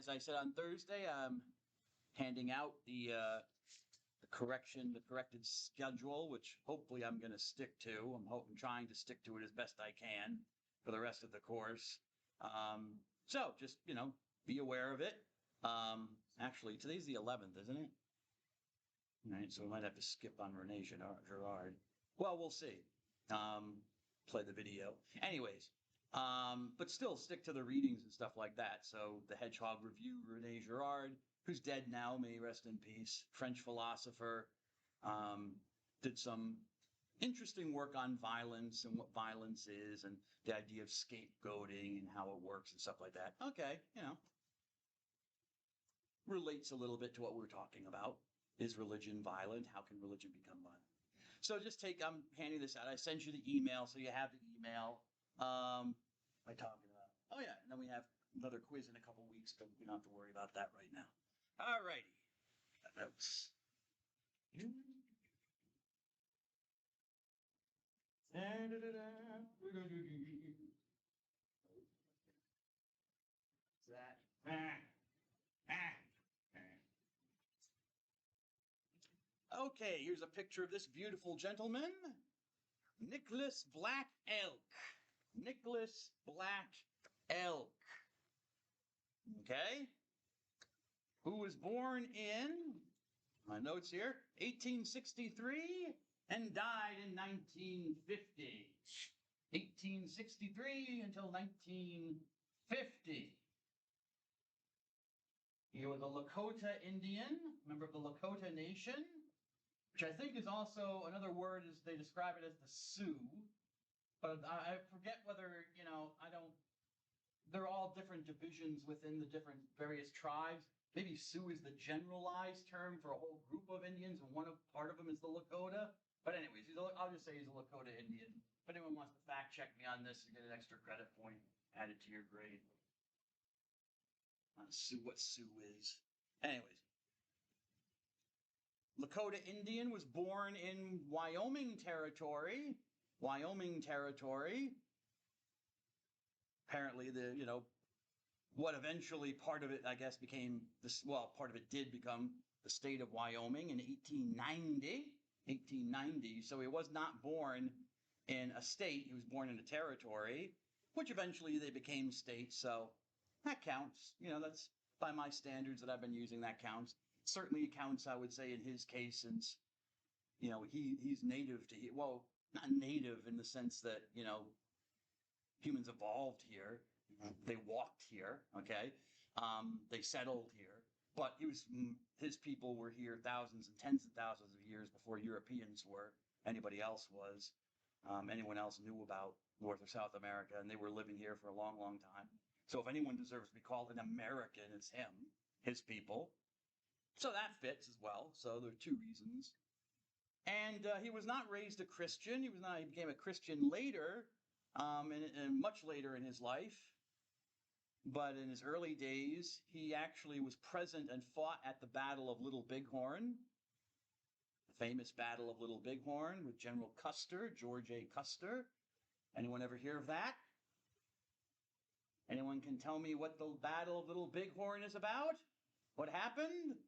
as I said on Thursday, I'm handing out the corrected schedule, which hopefully I'm going to stick to. I'm trying to stick to it as best I can for the rest of the course. So just, be aware of it. Actually, today's the 11th, isn't it? All right, so we might have to skip on Rene Girard. Well, we'll see. Play the video. Anyways, but still stick to the readings and stuff like that. So the Hedgehog Review, Rene Girard, who's dead now, may he rest in peace, French philosopher, did some interesting work on violence and what violence is and the idea of scapegoating and how it works and stuff like that. Okay, relates a little bit to what we're talking about. Is religion violent? How can religion become violent? So just I'm handing this out. I sent you the email, so you have the email. What am I talking about? Oh yeah, and then we have another quiz in a couple weeks, but we don't have to worry about that right now. All righty. Notes. Okay, here's a picture of this beautiful gentleman, Nicholas Black Elk. Nicholas Black Elk. Okay? Who was born in, my notes here, 1863 and died in 1950. 1863 until 1950. He was a Lakota Indian, member of the Lakota Nation, which I think is also another word, as they describe it as the Sioux. But I forget whether, they're all different divisions within the different various tribes. Maybe Sioux is the generalized term for a whole group of Indians, and part of them is the Lakota. But anyways, I'll just say he's a Lakota Indian. If anyone wants to fact check me on this and get an extra credit point added to your grade. On Sioux, what Sioux is. Anyways. Lakota Indian was born in Wyoming Territory. Apparently what eventually part of it, I guess, became this, part of it did become the state of Wyoming in 1890. So he was not born in a state, he was born in a territory, which eventually they became states. So that counts. That's by my standards that I've been using, that counts. Certainly counts, I would say, in his case, since, he's native to, not native in the sense that, humans evolved here. They walked here, okay? They settled here. But his people were here thousands and tens of thousands of years before Europeans were, anybody else was, anyone else knew about North or South America, and they were living here for a long, long time. So if anyone deserves to be called an American, it's him, his people. So that fits as well. So there are two reasons. And he was not raised a Christian. He became a Christian later, and much later in his life. But in his early days, he actually was present and fought at the Battle of Little Bighorn, the famous Battle of Little Bighorn with General Custer, George A. Custer. Anyone ever hear of that? Anyone can tell me what the Battle of Little Bighorn is about? What happened?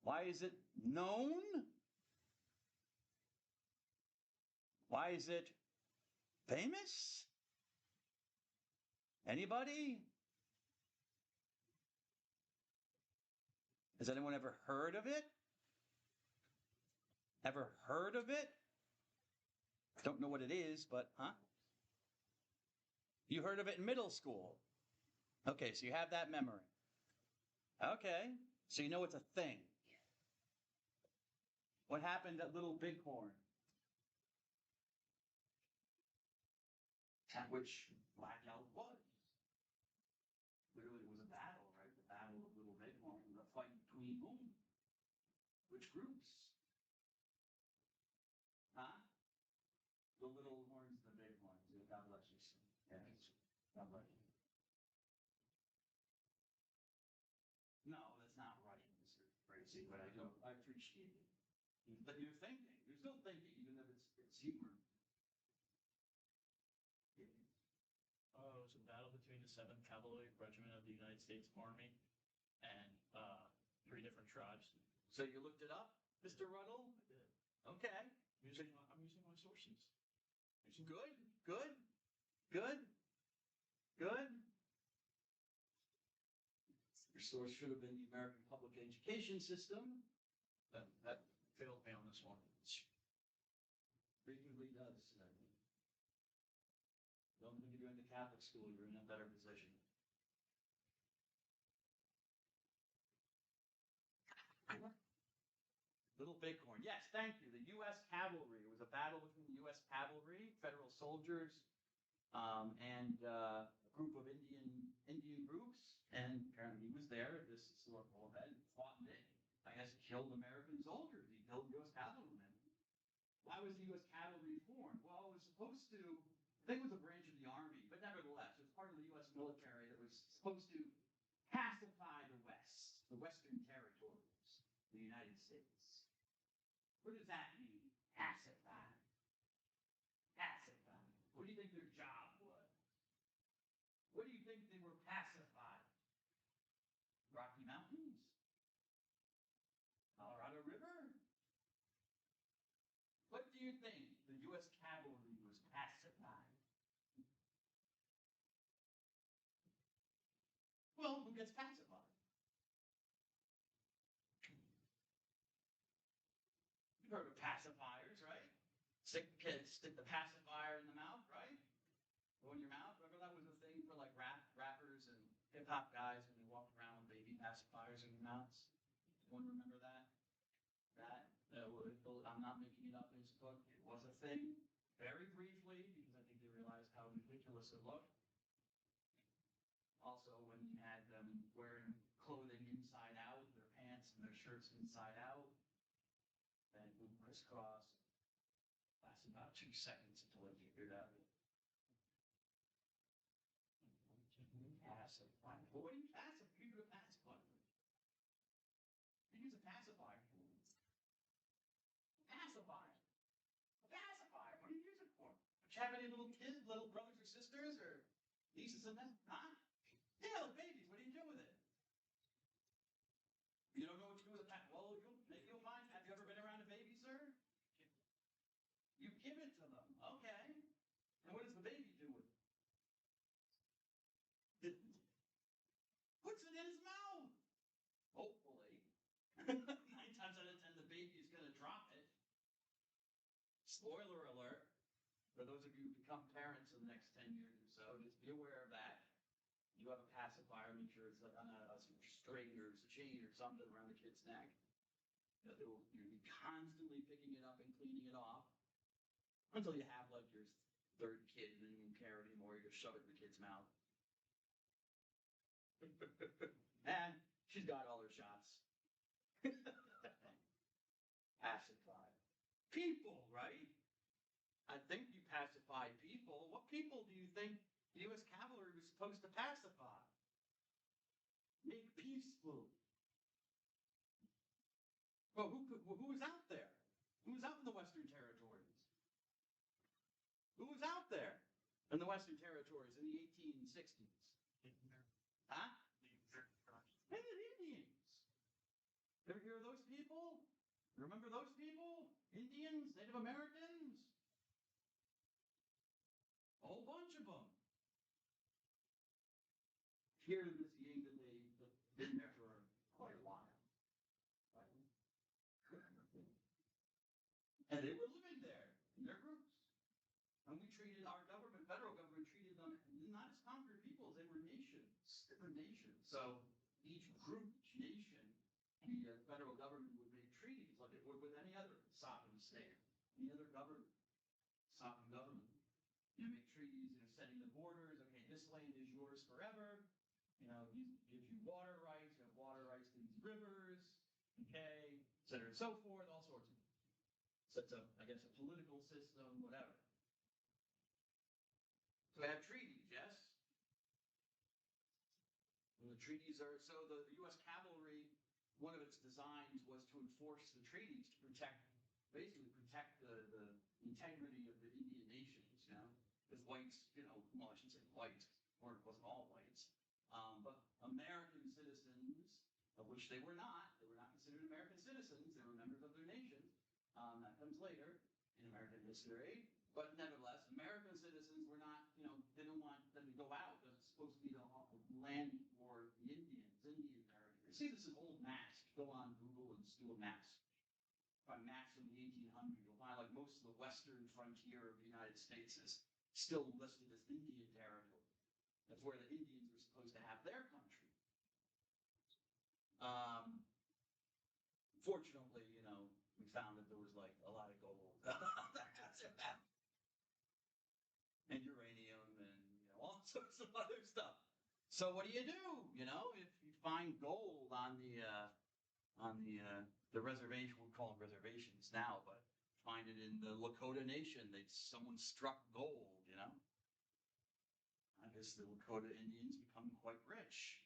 Why is it known? Why is it famous? Anybody? Has anyone ever heard of it? Ever heard of it? Don't know what it is, but You heard of it in middle school. Okay, so you have that memory. Okay, so you know it's a thing. What happened at Little Bighorn? At which Black Elk was. Literally, it was a battle, right? The Battle of Little Bighorn. The fight between whom? Which groups? Huh? The little horns and the big horns. God bless you. Yes. God bless you. No, that's not right, Mr. Tracy, but I appreciate it. But you're thinking. You're still thinking, even if it's humor. Oh, it was a battle between the 7th Cavalry Regiment of the United States Army, and 3 different tribes. So you looked it up, Mr. Ruddle? I did. Okay. I'm using my sources. Good, good, good, good. Your source should have been the American public education system. That failed me on this one. Frequently does. Don't think if you're in the Catholic school, you're in a better position. Little Bighorn. Yes, thank you. The U.S. Cavalry. It was a battle between the U.S. Cavalry, federal soldiers, and a group of Indian groups. And apparently he was there at this historical event, fought in it. I guess killed American soldiers. He killed U.S. cavalrymen. Why was the U.S. Cavalry formed? Well, it was supposed to, I think it was a branch of the Army, but nevertheless, it was part of the U.S. military that was supposed to pacify the West, the Western territories, the United States. What does that mean? Pacify. Pacify. What do you think their job was? What do you think they were pacifying? Rocky Mountains? Colorado River? What do you think the U.S. Cavalry was pacifying? Well, who gets pacified? You've heard of pacifiers, right? Stick the pacifier in the mouth, right? Go in your mouth. Remember that was a thing for like rappers and hip hop guys when they walked around with baby pacifiers in their mouths. Anyone remember that? I'm not making it up in his book. It was a thing, very briefly, because I think they realized how ridiculous it looked. Also, when you had them wearing clothing inside out, their pants and their shirts inside out, then move crisscross. Lasts about 2 seconds until they figured out. Pacify. Well, what do you pacify? You do a pacifier. You use a pacifier. Pacifier. A pacifier. What do you use it for? Do you have any little kids, little brothers or sisters, or nieces and nephews? Huh? Yeah, the babies. What do you do with it? You don't know what you do with a pacifier? Well, maybe you'll find. Have you ever been around a baby, sir? You give it to them. Okay. And what does the baby do with it? Puts it in his mouth. Hopefully. 9 times out of 10, the baby is going to drop it. Spoiler alert. For those of you who become parents in the next 10 years or so, just be aware of that. You have a pacifier, make sure it's like on a string or a chain or something around the kid's neck. You'll be constantly picking it up and cleaning it off until you have like your 3rd kid and then you don't care anymore. You just shove it in the kid's mouth. And she's got all her shots. Pacify. People, right? I think you pacify people. What people do you think the U.S. Cavalry was supposed to pacify? Make peaceful. Well, who was out there? Who was out in the Western Territories? Who was out there in the Western Territories in the 1860s? Huh? Native Indians. Ever hear of those people? Remember those people? Indians, Native Americans? A whole bunch of them. Here in this Yankton, they've been there for quite a while. And they were living there in their groups. And we treated our government, federal government, treated them not as conquered peoples, they were nations, different nations. So each group, each nation, the federal government would make treaties like it would with any other sovereign state, any other government, sovereign government. You make treaties, setting the borders. Okay, this land is yours forever. He gives you water rights. You have water rights to these rivers. Okay, et cetera, and so forth. All sorts of. So it's a political system, whatever. So we have treaties, yes. And the treaties are the U.S. Cavalry. One of its designs was to enforce the treaties to basically protect the integrity of the Indian nations. Because whites, well, I shouldn't say whites. or it wasn't all whites, but American citizens, of which they were not considered American citizens, they were members of their nation. That comes later in American history. But nevertheless, American citizens were not, didn't want them to go out. It was supposed to be the land for the Indian territory. See this is old maps. Go on Google and just do a maps. By maps from the 1800s, you'll find like most of the western frontier of the United States is still listed as Indian territory. That's where the Indians were supposed to have their country. Fortunately, we found that there was like a lot of gold and uranium and all sorts of other stuff. So what do? If you find gold on the reservation, we'll call them reservations now, but find it in the Lakota Nation, someone struck gold, I guess the Lakota Indians become quite rich.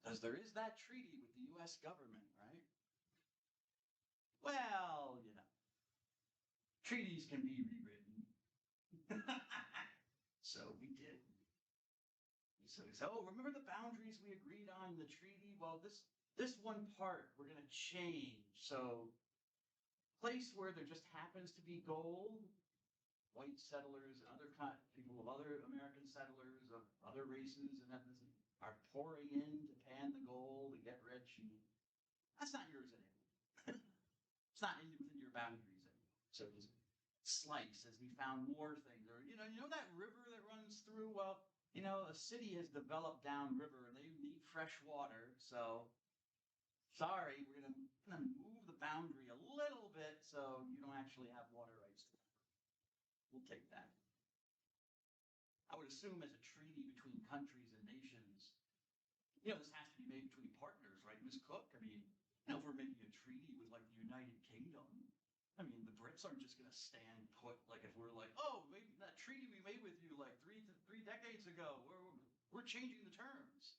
Because there is that treaty with the U.S. government, right? Well, treaties can be rewritten. So we did. So we said, remember the boundaries we agreed on in the treaty? Well, this one part we're going to change. So, place where there just happens to be gold, white settlers and other people of other American settlers of other races and ethnicities are pouring in to pan the gold and get rich. And that's not yours anymore. It's not within your boundaries anymore. So just slice as we found more things. Or that river that runs through. Well, a city has developed downriver and they need fresh water. So sorry, we're gonna move the boundary a little bit so you don't actually have water rights. We'll take that. I would assume as a treaty between countries and nations, this has to be made between partners, right, Ms. Cook? I mean, if we're making a treaty with like the United Kingdom, I mean, the Brits aren't just going to stand put. Like if we're like, maybe that treaty we made with you like three decades ago, we're changing the terms.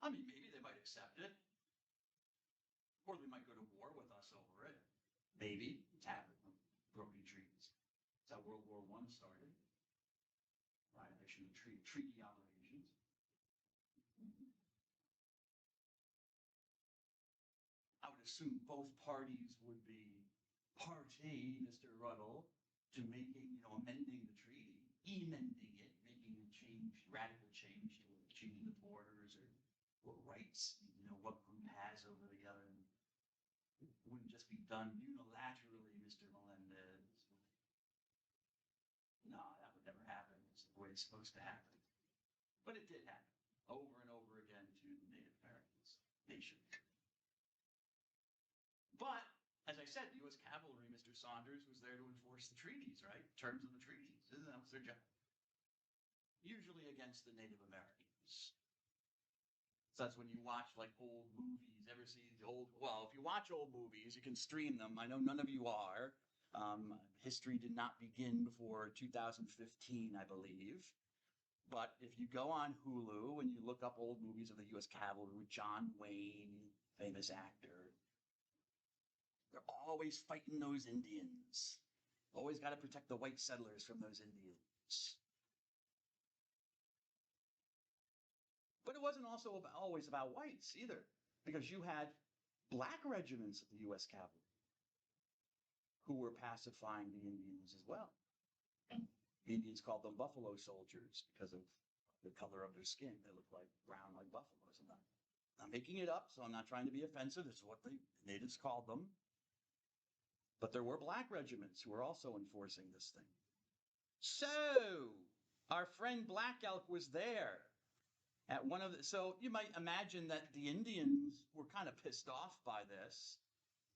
I mean, maybe they might accept it, or they might go to war with us over it. Maybe it's happened. Broken treaties. That's how World War I started. Violation of treaty obligations. I would assume both parties would be party, Mr. Ruddle, to making, amending the treaty, emending it, making a change, radical change, changing the borders or what rights, what group has over the other. It wouldn't just be done unilaterally, Mr. Melendez. No, that would never happen. It's the way it's supposed to happen. But it did happen over and over again to the Native Americans nation. But, as I said, the U.S. cavalry, Mr. Saunders, was there to enforce the treaties, right? Terms of the treaties. Isn't that their job? Usually against the Native Americans. So that's when you watch like old movies. Ever see the if you watch old movies, you can stream them. I know none of you are. History did not begin before 2015, I believe. But if you go on Hulu and you look up old movies of the U.S. Cavalry with John Wayne, famous actor, they're always fighting those Indians. Always got to protect the white settlers from those Indians. But it wasn't also always about whites either, because you had black regiments of the U.S. Cavalry who were pacifying the Indians as well. The Indians called them buffalo soldiers because of the color of their skin. They looked like brown like buffaloes. I'm making it up, so I'm not trying to be offensive. This is what the natives called them. But there were black regiments who were also enforcing this thing. So, our friend Black Elk was there at one of the... So, you might imagine that the Indians were kind of pissed off by this.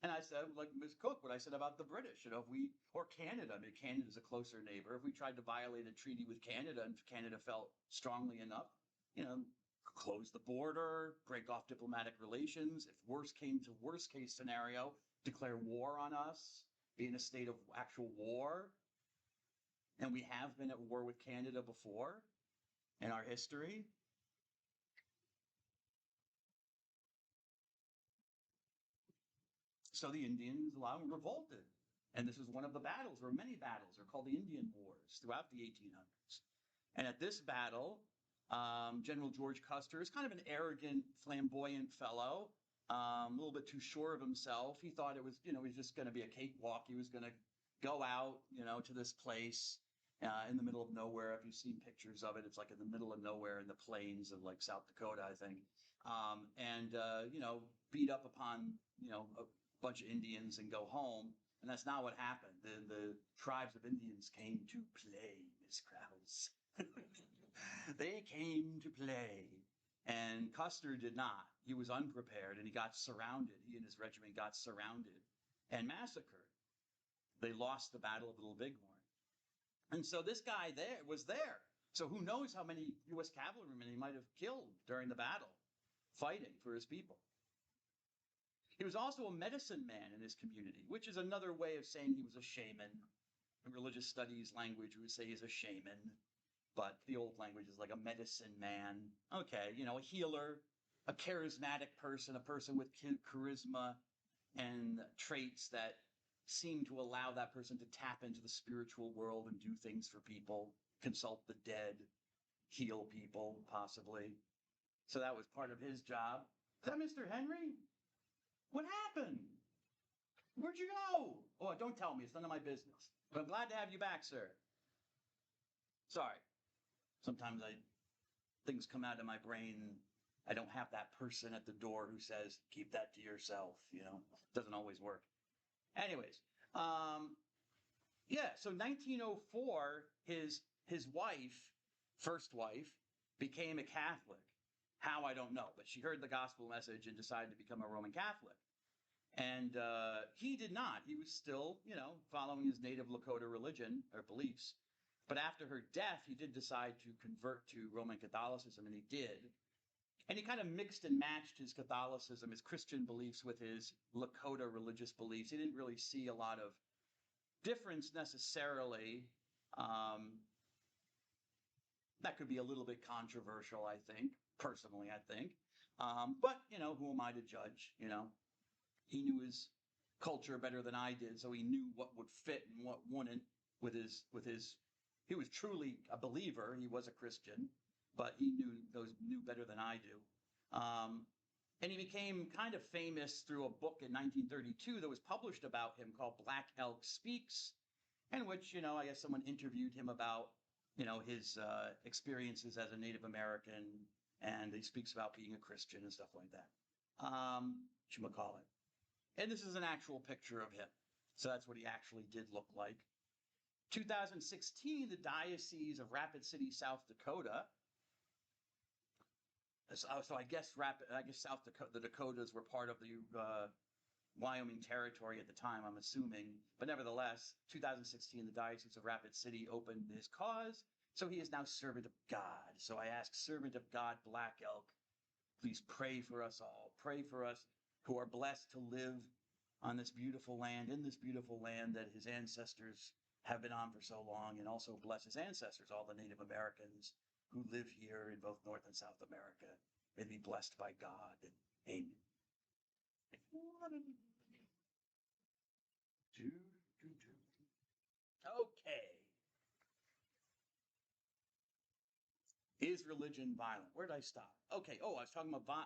And I said, like Ms. Cook, what I said about the British, or Canada. I mean, Canada's a closer neighbor. If we tried to violate a treaty with Canada and Canada felt strongly enough, close the border, break off diplomatic relations. If worst came to worst case scenario, declare war on us, be in a state of actual war. And we have been at war with Canada before in our history. So the Indians revolted. And this was one of the battles. There were many battles. They're called the Indian Wars throughout the 1800s. And at this battle, General George Custer is kind of an arrogant, flamboyant fellow, a little bit too sure of himself. He thought it was, he was just going to be a cakewalk. He was going to go out, to this place in the middle of nowhere. If you've seen pictures of it, it's like in the middle of nowhere in the plains of like South Dakota, I think. And beat up upon, a bunch of Indians and go home. And that's not what happened. The tribes of Indians came to play, Miss Krause. They came to play. And Custer did not. He was unprepared and he got surrounded. He and his regiment got surrounded and massacred. They lost the Battle of Little Bighorn. And so this guy was there. So who knows how many U.S. cavalrymen he might have killed during the battle, fighting for his people. He was also a medicine man in his community, which is another way of saying he was a shaman. In religious studies language, we would say he's a shaman, but the old language is like a medicine man. Okay, a healer, a charismatic person, a person with charisma and traits that seem to allow that person to tap into the spiritual world and do things for people, consult the dead, heal people, possibly. So that was part of his job. Is that Mr. Henry? What happened? Where'd you go? Oh, don't tell me. It's none of my business. But I'm glad to have you back, sir. Sorry. Sometimes things come out of my brain. I don't have that person at the door who says, keep that to yourself. Doesn't always work. Anyways, so 1904, his wife, first wife, became a Catholic. How, I don't know, but she heard the gospel message and decided to become a Roman Catholic. And he did not. He was still, following his native Lakota religion or beliefs. But after her death, he did decide to convert to Roman Catholicism, and he did. And he kind of mixed and matched his Catholicism, his Christian beliefs, with his Lakota religious beliefs. He didn't really see a lot of difference necessarily. That could be a little bit controversial, I think. Personally, I think. But, who am I to judge, He knew his culture better than I did, so he knew what would fit and what wouldn't with his, he was truly a believer. He was a Christian, but he knew better than I do. And he became kind of famous through a book in 1932 that was published about him called Black Elk Speaks, in which, I guess someone interviewed him about, his experiences as a Native American, and he speaks about being a Christian and stuff like that. Whatchamacallit. And this is an actual picture of him. So that's what he actually did look like. 2016, the Diocese of Rapid City, South Dakota. So I guess South Dakota, the Dakotas were part of the Wyoming Territory at the time, I'm assuming. But nevertheless, 2016, the Diocese of Rapid City opened his cause. So he is now servant of God. So I ask servant of God, Black Elk, please pray for us all. Pray for us who are blessed to live on this beautiful land, in this beautiful land that his ancestors have been on for so long, and also bless his ancestors, all the Native Americans who live here in both North and South America. May they be blessed by God. And amen. Okay. Is religion violent? Where did I stop? Okay. Oh, I was talking about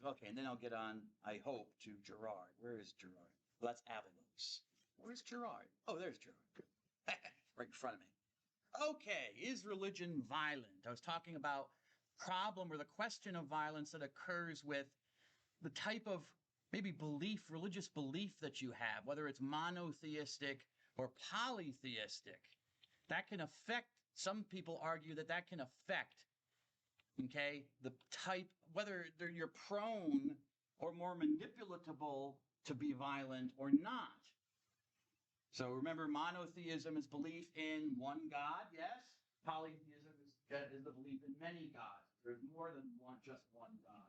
okay, and then I'll get on, I hope, to Gerard. Where is Gerard? Well, that's Avalos. Where's Gerard? Oh, there's Gerard. Right in front of me. Okay, is religion violent? I was talking about problem or the question of violence that occurs with the type of maybe belief, religious belief that you have, whether it's monotheistic or polytheistic. That can affect, some people argue that can affect, okay, the type, whether you're prone or more manipulatable to be violent or not. So remember, monotheism is belief in one God, yes? Polytheism is the belief in many gods. There's more than just one God.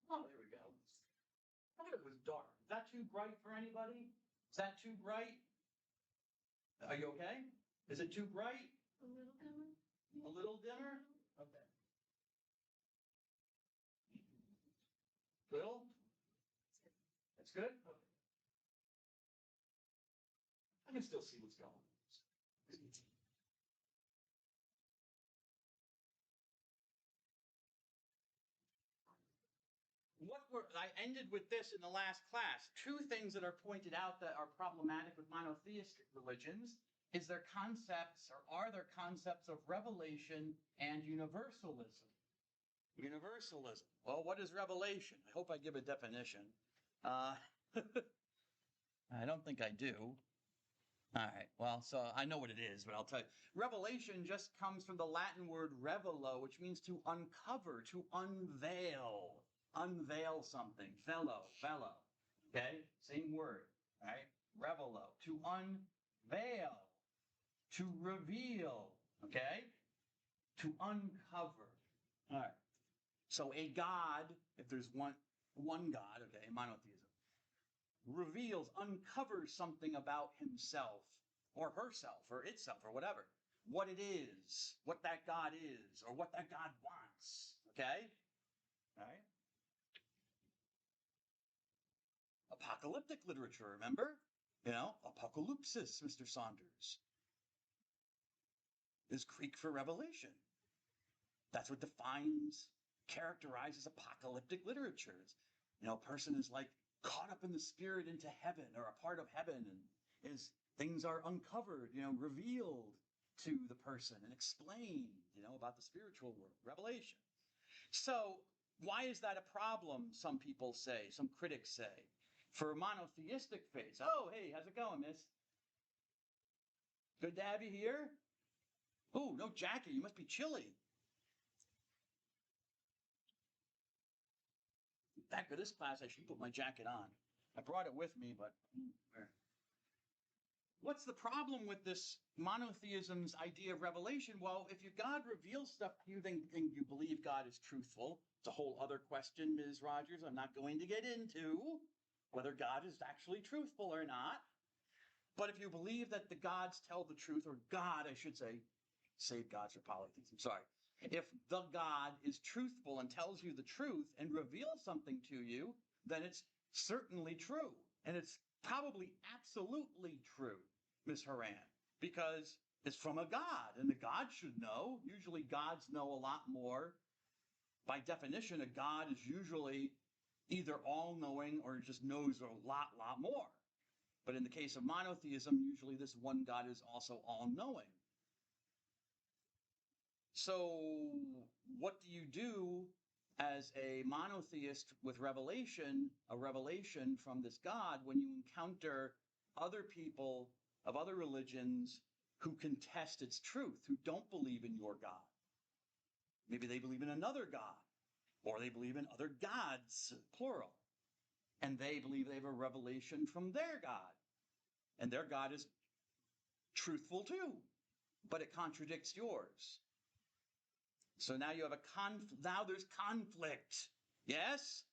Oh, there we go. I thought it was dark. Is that too bright for anybody? Is that too bright? Are you okay? Is it too bright? A little dimmer? A little dimmer? Okay. Little? That's good? Okay. I can still see what's going on. I ended with this in the last class. Two things that are pointed out that are problematic with monotheistic religions is their concepts, or are their concepts of revelation and universalism. Universalism. Well, what is revelation? I hope I give a definition. I don't think I do. All right. Well, so I know what it is, but I'll tell you. Revelation just comes from the Latin word revelo, which means to uncover, to unveil. Unveil something. Velo. Okay? Same word. Right? Revelo. To unveil. To reveal. Okay? To uncover. All right. So a God, if there's one God, okay, monotheism, reveals, uncovers something about himself or herself or itself or whatever, what it is, what that God is, or what that God wants. Okay? All right? Apocalyptic literature, remember? You know, apocalypsis, Mr. Saunders, is Greek for revelation. That's what characterizes apocalyptic literature. You know, a person is like caught up in the spirit into heaven, or a part of heaven, and things are uncovered, you know, revealed to the person and explained, you know, about the spiritual world, revelation. So why is that a problem, some people say, some critics say? For monotheistic faiths, oh, hey, how's it going, miss? Good to have you here. Oh, no jacket, you must be chilly. Back to this class, I should put my jacket on. I brought it with me, but where? What's the problem with this monotheism's idea of revelation? Well, if God reveals stuff to you, then you believe God is truthful. It's a whole other question, Ms. Rogers, I'm not going to get into whether God is actually truthful or not. But if you believe that the gods tell the truth, or God, I should say, save gods for polytheism, sorry. If the God is truthful and tells you the truth and reveals something to you, then it's certainly true. And it's probably absolutely true, Ms. Haran, because it's from a God, and the God should know. Usually gods know a lot more. By definition, a God is usually either all-knowing or just knows a lot more. But in the case of monotheism, usually this one God is also all-knowing. So what do you do as a monotheist with revelation, a revelation from this God, when you encounter other people of other religions who contest its truth, who don't believe in your God? Maybe they believe in another God, or they believe in other gods, plural, and they believe they have a revelation from their God, and their God is truthful too, but it contradicts yours. So now you have now there's conflict. Yes?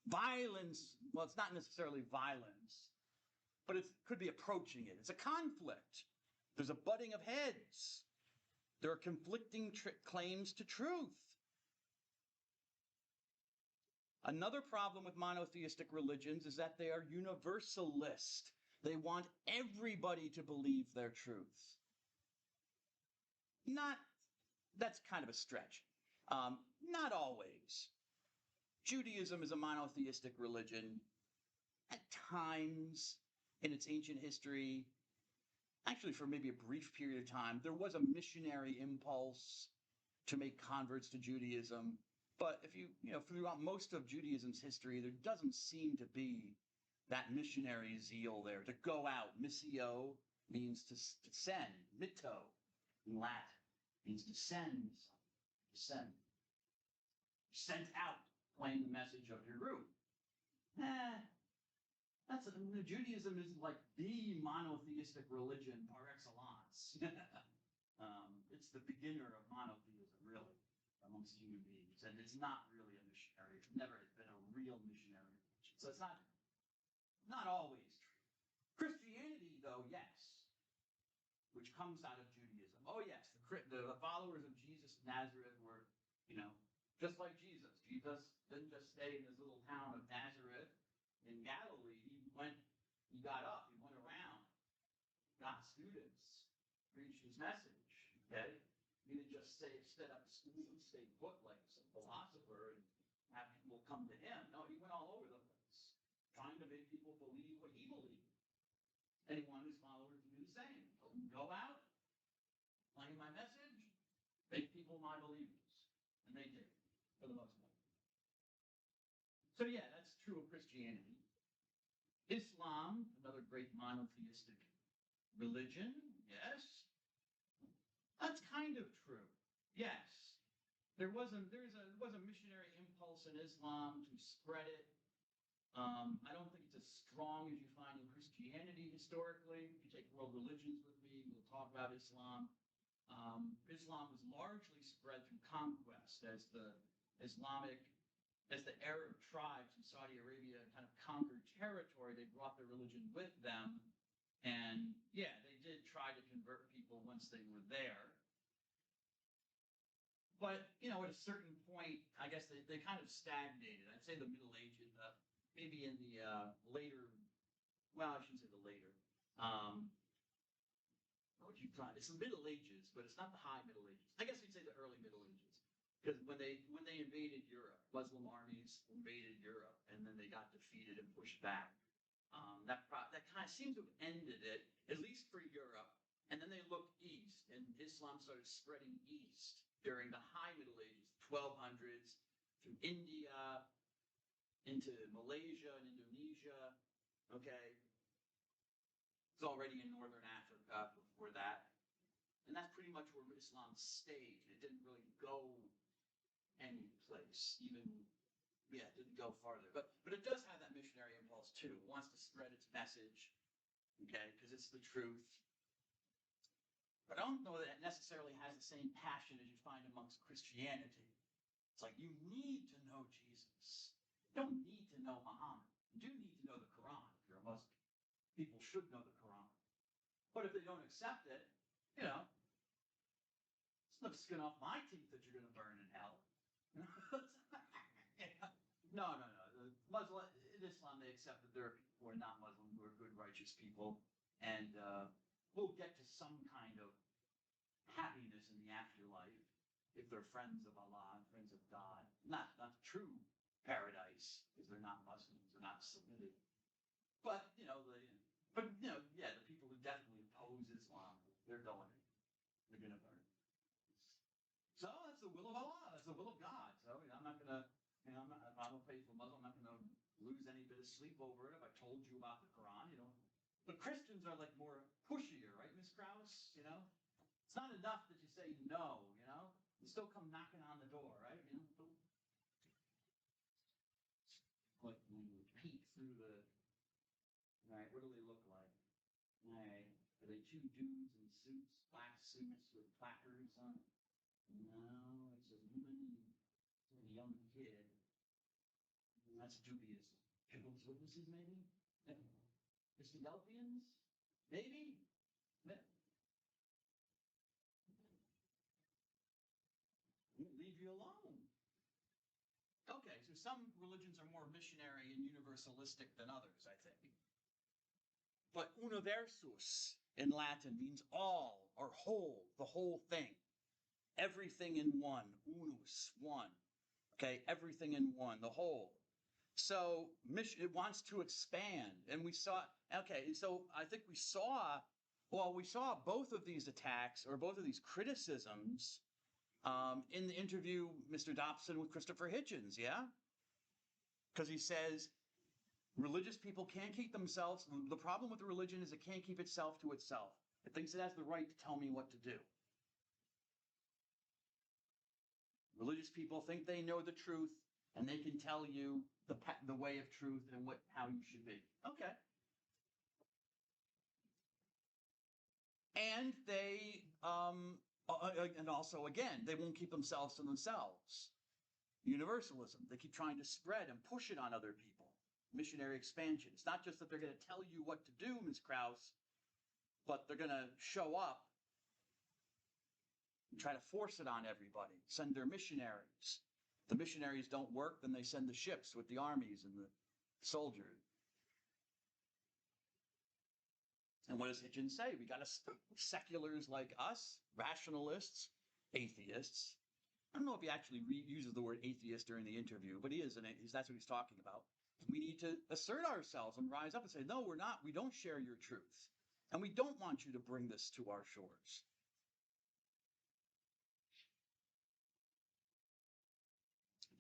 Violence. Well, it's not necessarily violence, but it could be approaching it. It's a conflict. There's a butting of heads. There are conflicting claims to truth. Another problem with monotheistic religions is that they are universalist. They want everybody to believe their truth. That's kind of a stretch. Not always. Judaism is a monotheistic religion. At times in its ancient history, actually for maybe a brief period of time, there was a missionary impulse to make converts to Judaism. But if you know, throughout most of Judaism's history, there doesn't seem to be that missionary zeal there. To go out, missio means to send, mitto in Latin means to send something, to send. Sent out, claim the message of your group. Judaism is like the monotheistic religion par excellence. It's the beginner of monotheism, really, amongst human beings. And it's not really a missionary. It's never been a real missionary religion. So it's not always true. Christianity, though, yes, which comes out of Judaism. Oh, yes, the the followers of Jesus of Nazareth were, just like Jesus. Jesus didn't just stay in this little town of Nazareth in Galilee. He got up, he went around, got students, preached his message. Okay? He didn't just set up a school and stay put like some philosopher and have people come to him. No, he went all over the place, trying to make people believe what he believed. And he wanted his followers to do the same. Go out, claim my message, make people my believers. And they did, for the most part. So yeah, that's true of Christianity. Islam, another great monotheistic religion, yes. That's kind of true. Yes. There was a missionary impulse in Islam to spread it. I don't think it's as strong as you find in Christianity historically. If you take world religions with me, we'll talk about Islam. Islam was largely spread through conquest as the Arab tribes in Saudi Arabia kind of conquered territory. They brought their religion with them. And yeah, they did try to convert people once they were there. But, at a certain point, I guess they kind of stagnated. I'd say the Middle Ages, maybe in the later, well, I shouldn't say the later. What would you try? It's the Middle Ages, but it's not the high Middle Ages. I guess we'd say the early Middle Ages. Because when they invaded Europe, Muslim armies invaded Europe, and then they got defeated and pushed back. That kind of seems to have ended it, at least for Europe. And then they looked east, and Islam started spreading east during the high Middle Ages, 1200s, through India, into Malaysia and Indonesia. Okay, it's already in northern Africa before that, and that's pretty much where Islam stayed. It didn't really go any place, it didn't go farther. But it does have that missionary impulse too. It wants to spread its message, okay, because it's the truth. But I don't know that it necessarily has the same passion as you find amongst Christianity. It's like, you need to know Jesus. You don't need to know Muhammad. You do need to know the Quran if you're a Muslim. People should know the Quran. But if they don't accept it, it's no skin off my teeth that you're going to burn in hell. No. In Islam, they accept that there are people who are not Muslim, who are good, righteous people. And we'll get to some kind of happiness in the afterlife if they're friends of Allah and friends of God. Not true paradise, because they're not Muslims, they're not submitted. But, the people who definitely oppose Islam, they're going to burn. So that's the will of Allah, that's the will of God. So I'm not going to, if I'm a faithful Muslim, I'm not going to lose any bit of sleep over it if I told you about the Quran, But Christians are like more pushier, right, Miss Krause? It's not enough that you say no, You still come knocking on the door, right? Like when you peek through the, all right, what do they look like? All right, are they two dudes in suits, black suits with placards on? No, it's a woman and a young kid. That's Judaism. Jehovah's Witnesses, maybe? The Philadelphians? Maybe? Leave you alone. Okay, so some religions are more missionary and universalistic than others, I think. But universus in Latin means all or whole, the whole thing. Everything in one. Unus, one. Okay, everything in one, the whole. So it wants to expand. And we saw, so I think we saw both of these attacks or both of these criticisms in the interview, Mr. Dobson with Christopher Hitchens, yeah? Because he says, religious people can't keep themselves. The problem with the religion is it can't keep itself to itself. It thinks it has the right to tell me what to do. Religious people think they know the truth, and they can tell you the way of truth and how you should be. Okay. And they, and also, again, they won't keep themselves to themselves. Universalism. They keep trying to spread and push it on other people. Missionary expansion. It's not just that they're going to tell you what to do, Ms. Krause, but they're going to show up try to force it on everybody, send their missionaries. The missionaries don't work, then they send the ships with the armies and the soldiers. And what does Hitchens say? We got to seculars like us, rationalists, atheists. I don't know if he actually uses the word atheist during the interview, but he is, and that's what he's talking about. We need to assert ourselves and rise up and say, no, we're not. We don't share your truth. And we don't want you to bring this to our shores.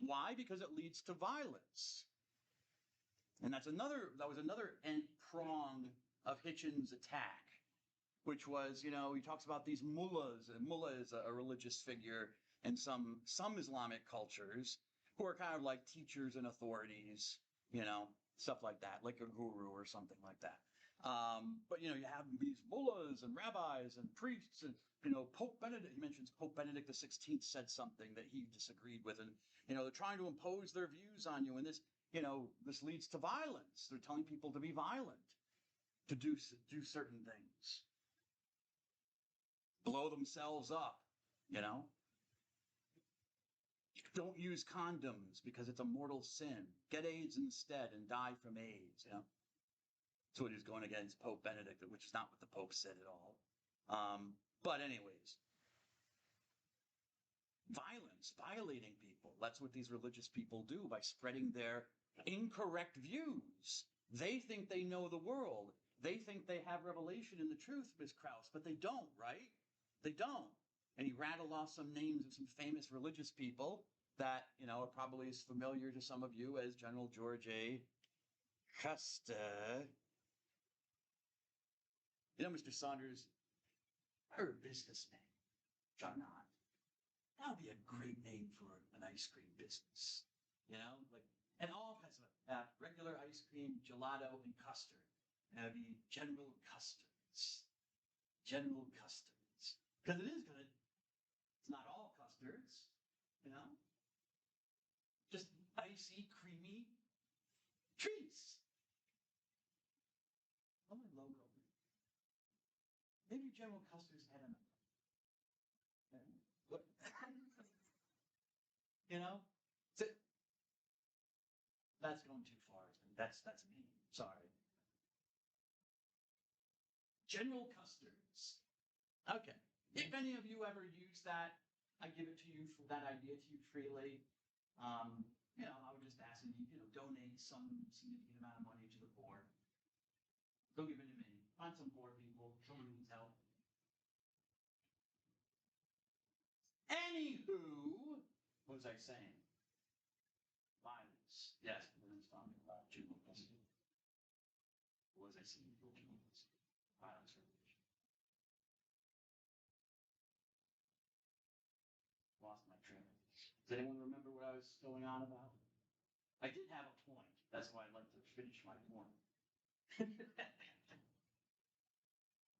Why? Because it leads to violence. And that was another prong of Hitchens' attack, which was, he talks about these mullahs, and mullah is a religious figure in some Islamic cultures who are kind of like teachers and authorities, stuff like that, like a guru or something like that. But, you have these mullahs and rabbis and priests and, Pope Benedict, he mentions Pope Benedict XVI said something that he disagreed with. And, they're trying to impose their views on you. And this, this leads to violence. They're telling people to be violent, to do certain things, blow themselves up, Don't use condoms because it's a mortal sin. Get AIDS instead and die from AIDS, That's what he was going against Pope Benedict, which is not what the Pope said at all. But anyways, violence, violating people. That's what these religious people do by spreading their incorrect views. They think they know the world. They think they have revelation in the truth, Ms. Krauss, but they don't, right? They don't. And he rattled off some names of some famous religious people that, are probably as familiar to some of you as General George A. Custer. Mr. Saunders, you're a businessman. You're not. That would be a great name for an ice cream business. And all kinds of regular ice cream, gelato, and custard. And it would be General Custards. General Custards. Because it is good. It's not all custards, Just icy, creamy treats. Oh, my logo. Maybe General Custer's had enough. What? That's going too far. That's me. Sorry. General Custer's. Okay. If any of you ever use that, I give it to you for that idea to you freely. I would just ask you, donate some significant amount of money to the poor. Don't give it to me. Find some poor people. Someone needs help. Anywho, what was I saying? Violence. Yes, we're talking about juvenile custody. What was I saying? Violence regulation. Lost my train. Does anyone remember what I was going on about? I did have a point. That's why I'd like to finish my point.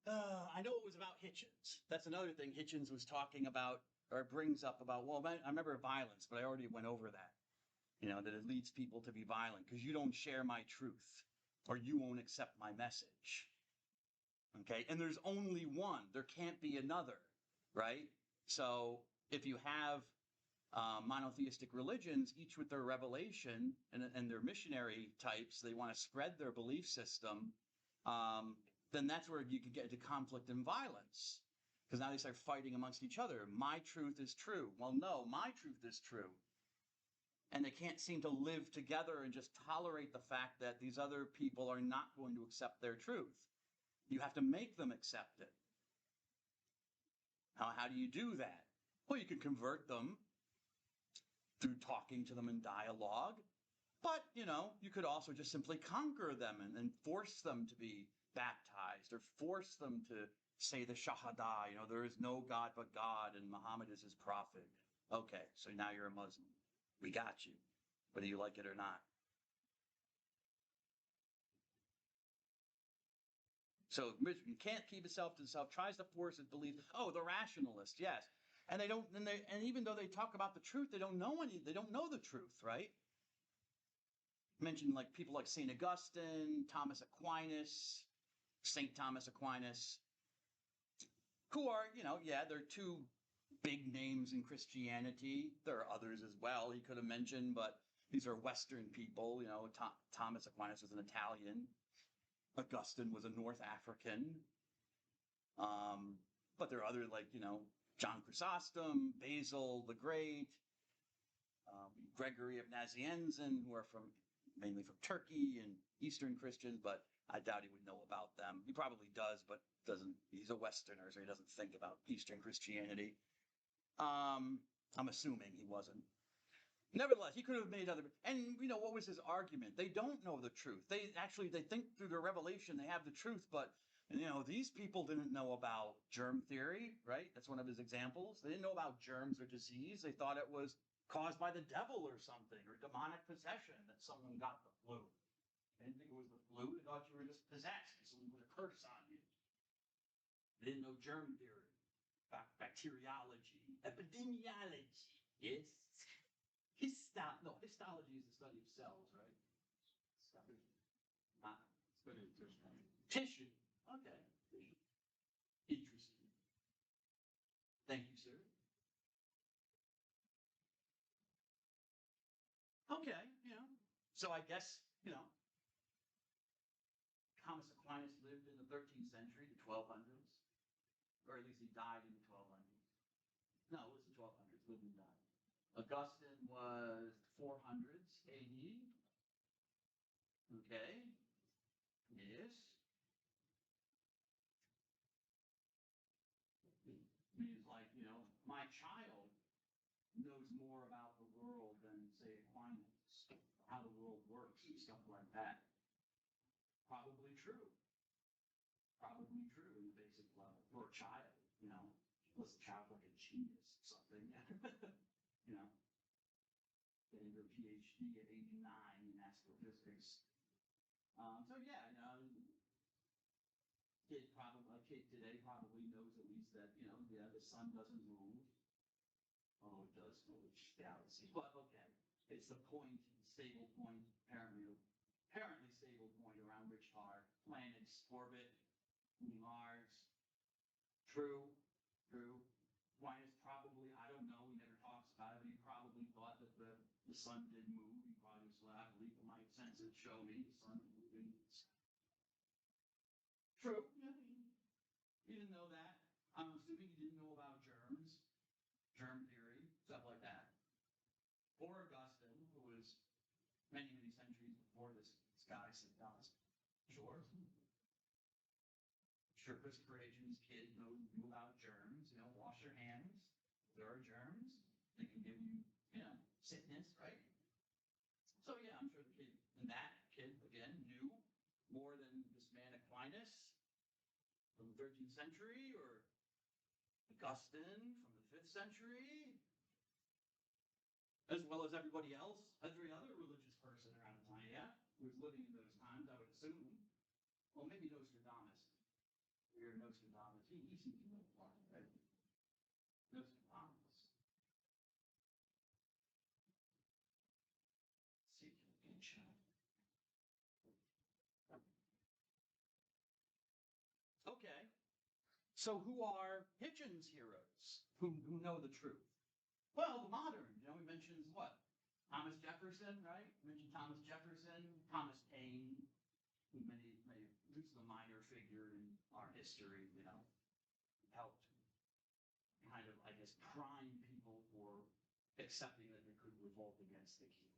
I know it was about Hitchens. That's another thing Hitchens was talking about, or brings up about, well, I remember violence, but I already went over that. That it leads people to be violent because you don't share my truth or you won't accept my message. Okay? And there's only one. There can't be another, right? So if you have monotheistic religions, each with their revelation and their missionary types, they want to spread their belief system, then that's where you could get into conflict and violence. Because now they start fighting amongst each other. My truth is true. Well, no, my truth is true. And they can't seem to live together and just tolerate the fact that these other people are not going to accept their truth. You have to make them accept it. How do you do that? Well, you can convert them through talking to them in dialogue. But, you could also just simply conquer them and force them to be baptized or force them to say the Shahada, there is no God but God and Muhammad is his prophet. Okay, so now you're a Muslim. We got you, whether you like it or not. So can't keep itself to itself, tries to force it, believes, the rationalist, yes. And and even though they talk about the truth, they don't know the truth, right? Mentioned like people like St. Augustine, Thomas Aquinas, St. Thomas Aquinas, who are, they're two big names in Christianity. There are others as well he could have mentioned, but these are Western people. You know, Thomas Aquinas was an Italian. Augustine was a North African. But there are other, like, you know, John Chrysostom, Basil the Great, Gregory of Nazianzen, who are mainly from Turkey and Eastern Christians, but I doubt he would know about them. He probably does, but doesn't. He's a Westerner, so he doesn't think about Eastern Christianity. I'm assuming he wasn't. Nevertheless, he could have made other. And you know, what was his argument? They don't know the truth. They think through their revelation they have the truth, but you know, these people didn't know about germ theory, right? That's one of his examples. They didn't know about germs or disease. They thought it was caused by the devil or something, or demonic possession, that someone got the flu. They didn't think it was the flu. They thought you were just possessed. Someone put a curse on you. They didn't know germ theory, bacteriology, epidemiology. Yes. Histology is the study of cells, right? Tissue. Okay. Interesting. Thank you, sir. Okay, you know. So I guess, you know, Thomas Aquinas lived in the 13th century, the 1200s, or at least he died in the 1200s. No, it was the 1200s, lived and died. Augustine was 400s AD. Okay. Yes. Means like, you know, my child knows more about the world than, say, Aquinas, how the world works and stuff like that. Probably true. Probably true in the basic level for a child, you know, unless the child's like a genius or something. You know, getting their PhD at 89 in astrophysics. So yeah, you know, a kid today probably knows at least that, you know, yeah, the sun doesn't move. Although it does move, it's galaxy. But okay, it's the point, stable point, apparently stable point around which our planets orbit. Mars. True. Aquinas probably, I don't know, he never talks about it, but he probably thought that the sun did move. He probably was like, I believe my senses show me the sun moving. True. Yeah. He didn't know that. I'm assuming he didn't know about germs, germ theory, stuff like that. Or Augustine, who was many centuries before this guy said Thomas. Sure. Sure, Christopher Hitchens' kid knew about germs. You know, wash your hands. There are germs. They can give you, you know, sickness, right? So yeah, I'm sure the kid, and that kid again knew more than this man Aquinas from the 13th century, or Augustine from the 5th century, as well as everybody else, every other religious person around the time, yeah, who was living in those times, I would assume. Well, maybe Nostradamus. You're Nostradamus. He seems to know a lot, right? Nostradamus. See if you can check. Okay. So who are Hitchens' heroes? Who know the truth? Well, the modern. You know, he mentions what? Thomas Jefferson, right? We mentioned Thomas Jefferson, Thomas Paine, who who's the minor figure in our history, you know, helped kind of, I guess, prime people for accepting that they could revolt against the king.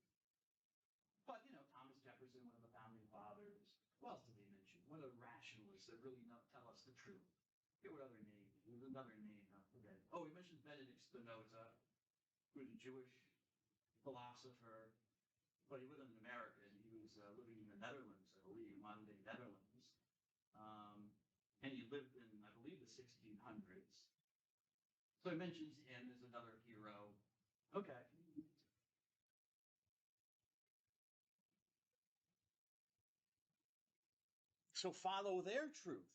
But, you know, Thomas Jefferson, one of the founding fathers. What else did he mention? One of the rationalists that really tell us the truth. What other name? There's another name. I forget. Oh, he mentions Benedict Spinoza, who was a Jewish philosopher, but he wasn't an American. He was living in the Netherlands, I believe, modern-day Netherlands. And he lived in, I believe, the 1600s. So he mentions him as another hero. Okay. So follow their truth.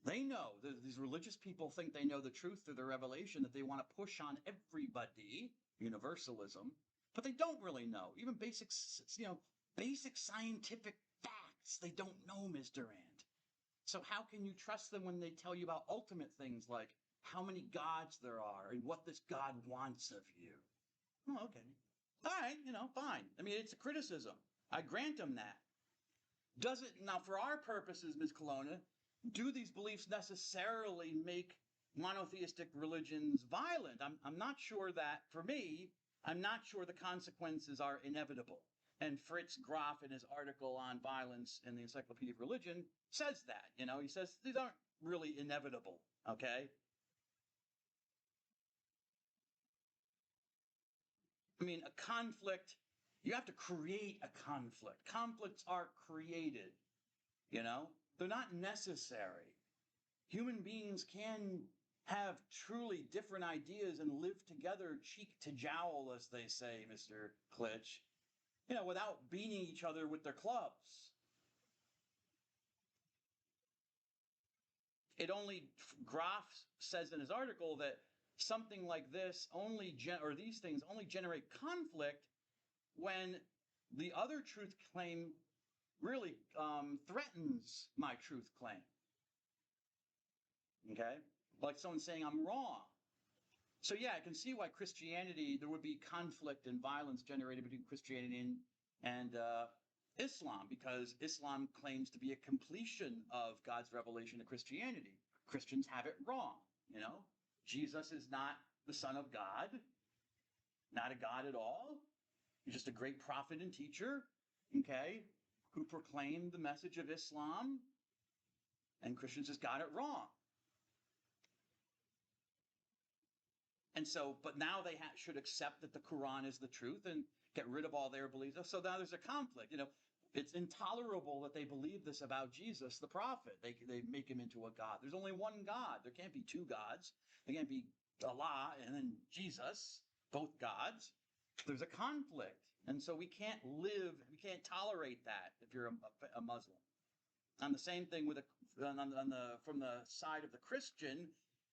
They know, these religious people think they know the truth through the revelation that they want to push on everybody, universalism, but they don't really know. Even basic scientific facts, they don't know, Mr. Ant. So how can you trust them when they tell you about ultimate things like how many gods there are and what this God wants of you. Oh, okay. All right, fine. I mean, it's a criticism. I grant him that. Does it, now for our purposes, Ms. Colonna, do these beliefs necessarily make monotheistic religions violent? I'm not sure that, for me, I'm not sure the consequences are inevitable. And Fritz Graf, in his article on violence in the Encyclopedia of Religion, says that. He says these aren't really inevitable, okay? I mean, a conflict, you have to create a conflict. Conflicts are created, They're not necessary. Human beings can have truly different ideas and live together cheek to jowl, as they say, Mr. Klitsch, without beating each other with their clubs. Graf says in his article that something like this these things only generate conflict when the other truth claim really threatens my truth claim. Okay? Like someone saying I'm wrong. So yeah, I can see why there would be conflict and violence generated between Christianity and Islam, because Islam claims to be a completion of God's revelation to Christianity. Christians have it wrong, Jesus is not the Son of God, not a God at all. He's just a great prophet and teacher, okay, who proclaimed the message of Islam, and Christians just got it wrong. And so, but now they should accept that the Quran is the truth and get rid of all their beliefs. So now there's a conflict. It's intolerable that they believe this about Jesus, the prophet. They make him into a God. There's only one God. There can't be two gods. There can't be Allah and then Jesus, both gods. There's a conflict. And so we can't tolerate that if you're a Muslim. And the same thing from the side of the Christian,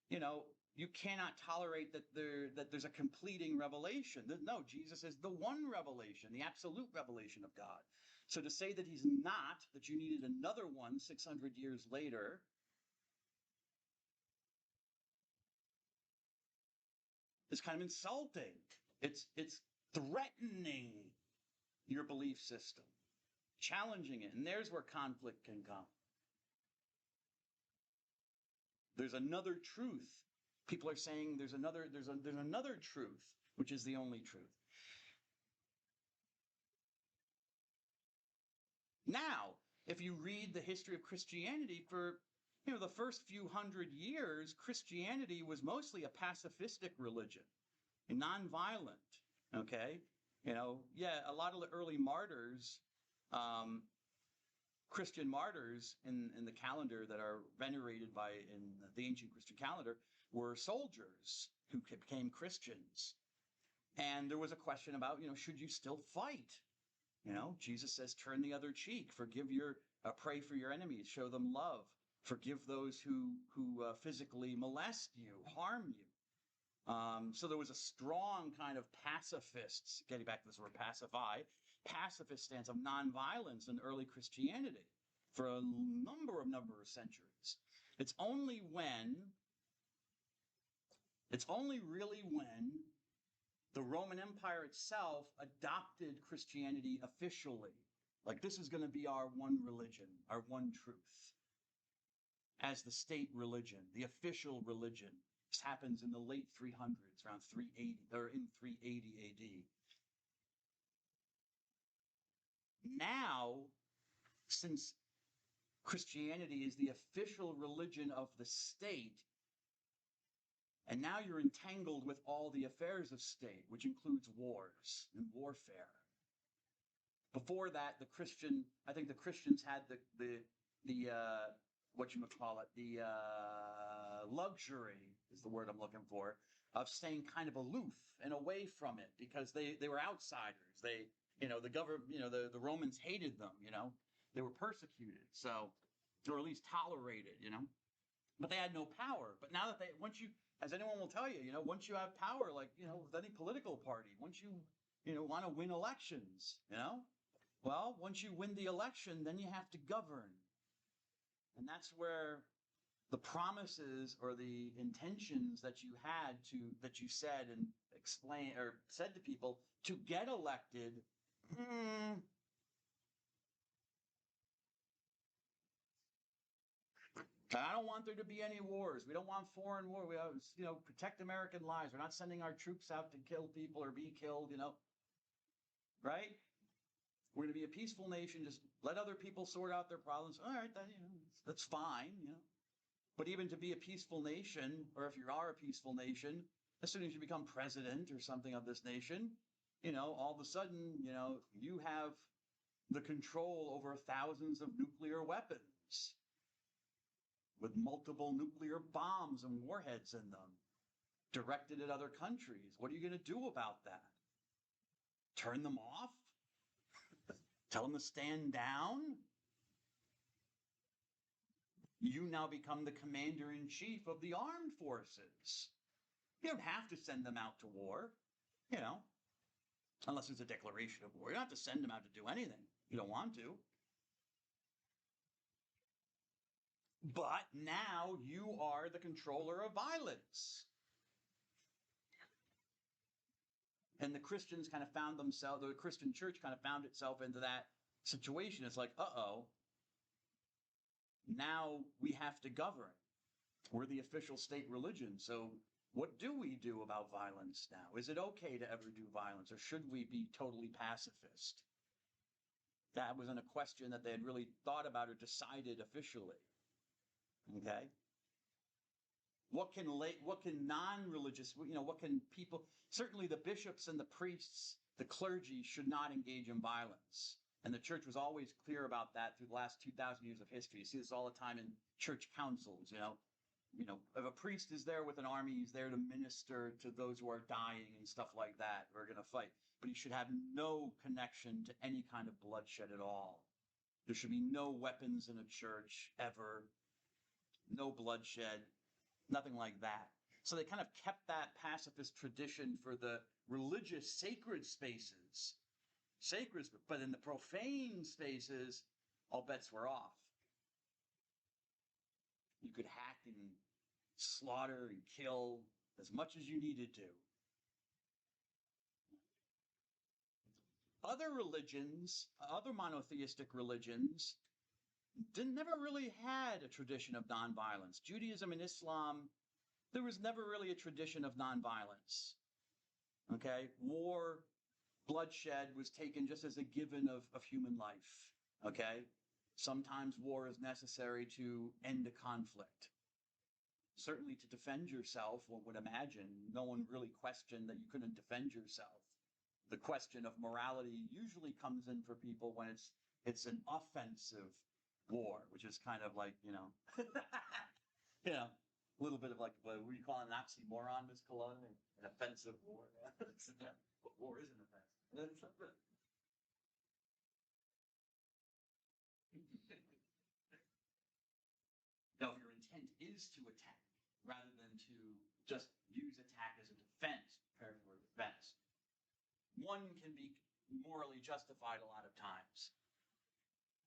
you cannot tolerate that there's a completing revelation. No, Jesus is the one revelation, the absolute revelation of God. So to say that he's not, that you needed another one 600 years later, is kind of insulting. It's threatening your belief system, challenging it, and there's where conflict can come. There's another truth. People are saying there's another truth, which is the only truth. Now, if you read the history of Christianity, for the first few hundred years, Christianity was mostly a pacifistic religion, nonviolent. Okay, a lot of the early martyrs, Christian martyrs in the calendar that are venerated in the ancient Christian calendar were soldiers who became Christians. And there was a question about, should you still fight? Jesus says, turn the other cheek, pray for your enemies, show them love, forgive those who physically molest you, harm you. So there was a strong kind of pacifists, getting back to this word pacify, pacifist stance of nonviolence in early Christianity for a number of centuries. It's only really when the Roman Empire itself adopted Christianity officially. Like, this is going to be our one religion, our one truth, as the state religion, the official religion. This happens in the late 300s, around 380, or in 380 AD. Now, since Christianity is the official religion of the state, and now you're entangled with all the affairs of state, which includes wars and warfare. Before that, I think the Christians had the luxury is the word I'm looking for, of staying kind of aloof and away from it, because they were outsiders. The government, the Romans hated them, they were persecuted, so, or at least tolerated, but they had no power. But now that as anyone will tell you, once you have power, like, with any political party, once you want to win elections, well, once you win the election, then you have to govern. And that's where the promises or the intentions that you had that you said and explained or said to people to get elected, hmm, I don't want there to be any wars. We don't want foreign war. We have, protect American lives. We're not sending our troops out to kill people or be killed, right? We're going to be a peaceful nation. Just let other people sort out their problems. All right, that's fine. But even to be a peaceful nation, or if you are a peaceful nation, as soon as you become president or something of this nation, all of a sudden, you have the control over thousands of nuclear weapons with multiple nuclear bombs and warheads in them directed at other countries. What are you going to do about that? Turn them off? Tell them to stand down? You now become the commander-in-chief of the armed forces. You don't have to send them out to war, unless there's a declaration of war. You don't have to send them out to do anything. You don't want to. But now you are the controller of violence. And the Christians kind of found themselves, the Christian church kind of found itself into that situation. It's like, now we have to govern. We're the official state religion. So what do we do about violence now? Is it okay to ever do violence, or should we be totally pacifist? That wasn't a question that they had really thought about or decided officially. Okay? What can non-religious, what can people, certainly the bishops and the priests, the clergy should not engage in violence. And the church was always clear about that through the last 2,000 years of history. You see this all the time in church councils, if a priest is there with an army, he's there to minister to those who are dying and stuff like that, who are going to fight. But he should have no connection to any kind of bloodshed at all. There should be no weapons in a church ever, no bloodshed, nothing like that. So they kind of kept that pacifist tradition for the religious sacred spaces. But in the profane spaces, all bets were off. You could hack and slaughter and kill as much as you needed to. Other religions, other monotheistic religions, never really had a tradition of nonviolence. Judaism and Islam, there was never really a tradition of nonviolence. Okay? War, bloodshed was taken just as a given of human life. Okay? Sometimes war is necessary to end a conflict. Certainly to defend yourself, one would imagine. No one really questioned that you couldn't defend yourself. The question of morality usually comes in for people when it's an offensive war, which is kind of like, a little bit of like, what were you calling Nazi moron, Ms. Cologne? An offensive war. But war is an offensive. Now, if your intent is to attack, rather than to just use attack as a defense, prepare for defense, one can be morally justified a lot of times.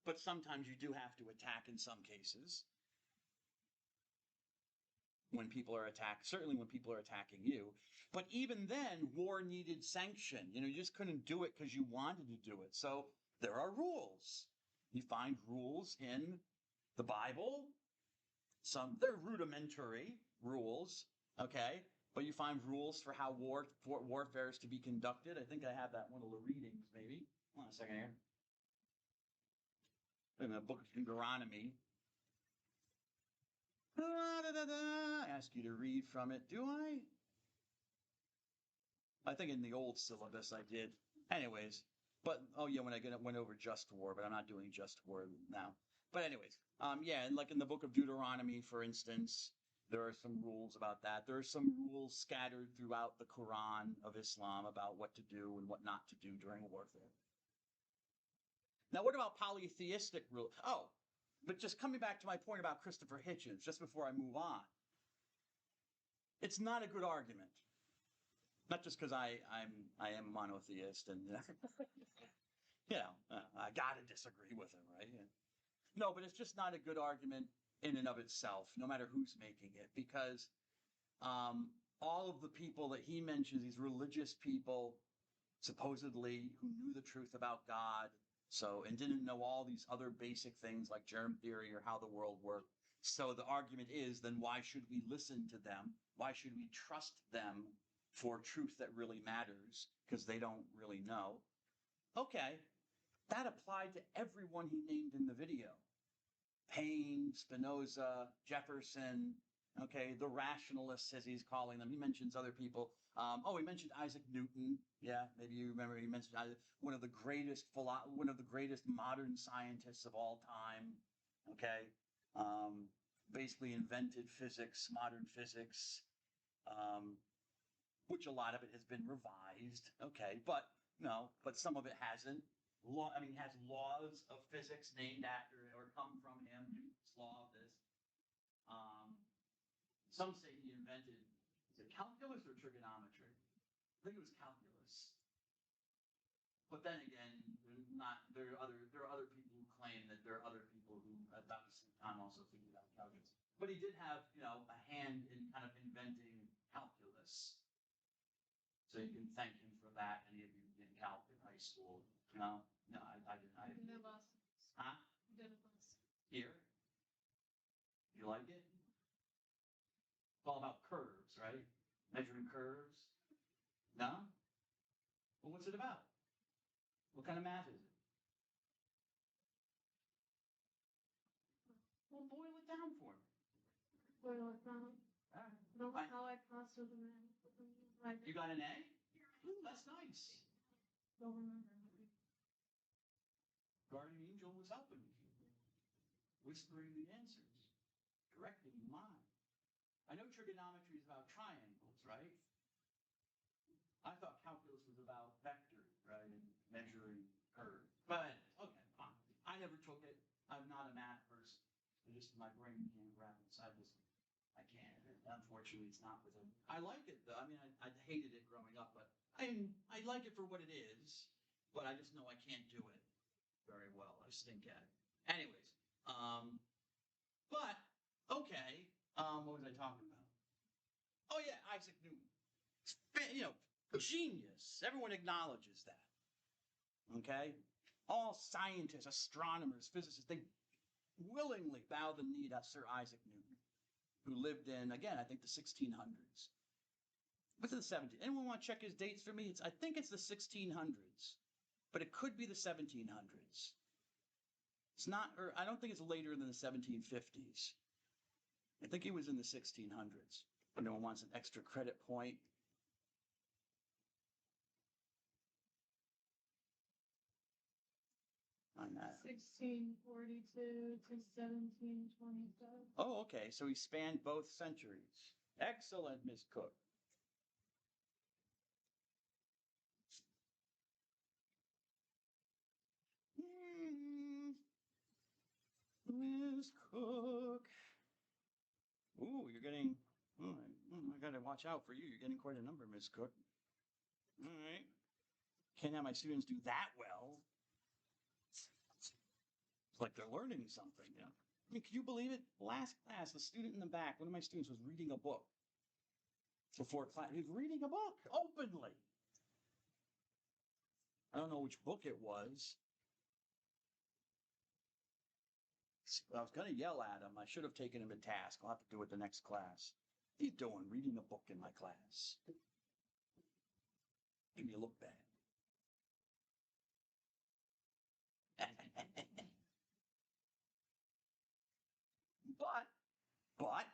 But sometimes you do have to attack in some cases. When people are attacked, certainly when people are attacking you. But even then, war needed sanction. You just couldn't do it because you wanted to do it. So there are rules. You find rules in the Bible. They're rudimentary rules, okay? But you find rules for how warfare is to be conducted. I think I have that one of the readings, maybe. Hold on a second here. In the book of Deuteronomy. I ask you to read from it. Do I? I think in the old syllabus I did. Anyways, but, when I went over just war, but I'm not doing just war now. But anyways, and like in the book of Deuteronomy, for instance, there are some rules about that. There are some rules scattered throughout the Quran of Islam about what to do and what not to do during warfare. Now, what about polytheistic rules? But just coming back to my point about Christopher Hitchens, just before I move on, it's not a good argument. Not just because I am a monotheist and I gotta disagree with him, right? No, but it's just not a good argument in and of itself, no matter who's making it, because all of the people that he mentions, these religious people, supposedly who knew the truth about God, so and didn't know all these other basic things like germ theory or how the world worked. So the argument is, then why should we listen to them? Why should we trust them for truth that really matters? Because they don't really know. Okay, that applied to everyone he named in the video. Paine, Spinoza, Jefferson, okay, the rationalists, as he's calling them. He mentions other people. He mentioned Isaac Newton. Yeah, maybe you remember he mentioned one of the greatest modern scientists of all time. Okay, basically invented physics, modern physics, which a lot of it has been revised. Okay, but some of it hasn't. Has laws of physics named after it or come from him. Newton's law of this. Some say he invented, is it calculus or trigonometry? I think it was calculus. But then again, there are other people who claim that there are other people who at that time also figured out calculus. But he did have, a hand in kind of inventing calculus. So you can thank him for that. Any of you in calc in high school? No, I didn't. Huh? Here? You like it? It's all about curves, right? Measuring curves? No? Well, what's it about? What kind of math is it? Well, boil it down for me. Boil it down. All right. Know how I passed with an A. You got an A? Ooh, that's nice. Don't remember. Guardian angel was helping you, whispering the answers, directing your mind. I know trigonometry is about triangles, right? I thought calculus was about vectors, right, and measuring curves. But okay, fine. I never took it. I'm not a math person. My brain can't wrap inside this. I can't. Unfortunately, it's not with it. I like it though. I hated it growing up, but I like it for what it is. But I just know I can't do it very well. I stink at it. Anyways, but okay. What was I talking about? Oh yeah, Isaac Newton. Genius. Everyone acknowledges that. Okay? All scientists, astronomers, physicists, they willingly bow the knee to Sir Isaac Newton, who lived in, again, I think the 1600s. What's the 1700s? Anyone want to check his dates for me? I think it's the 1600s, but it could be the 1700s. It's not, or I don't think it's later than the 1750s. I think he was in the 1600s. If anyone wants an extra credit point. On that. 1642 to 1727. Oh, okay. So he spanned both centuries. Excellent, Miss Cook. Miss Cook. Ooh, you're getting. I gotta watch out for you. You're getting quite a number, Miss Cook. All right. Can't have my students do that well. It's like they're learning something, can you believe it? Last class, the student in the back, one of my students was reading a book. Before class, he was reading a book openly. I don't know which book it was. I was going to yell at him. I should have taken him to task. I'll have to do it the next class. What are you doing, reading a book in my class? Make me look bad. But,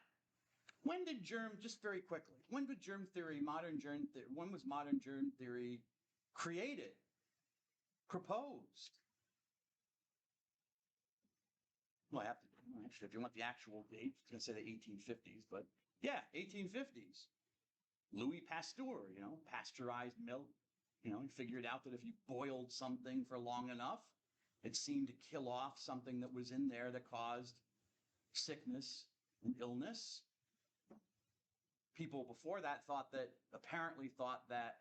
when did just very quickly, when was modern germ theory created, proposed? Well, actually, if you want the actual date, I was going to say the 1850s, but yeah, 1850s. Louis Pasteur, pasteurized milk. He figured out that if you boiled something for long enough, it seemed to kill off something that was in there that caused sickness and illness. People before that apparently thought that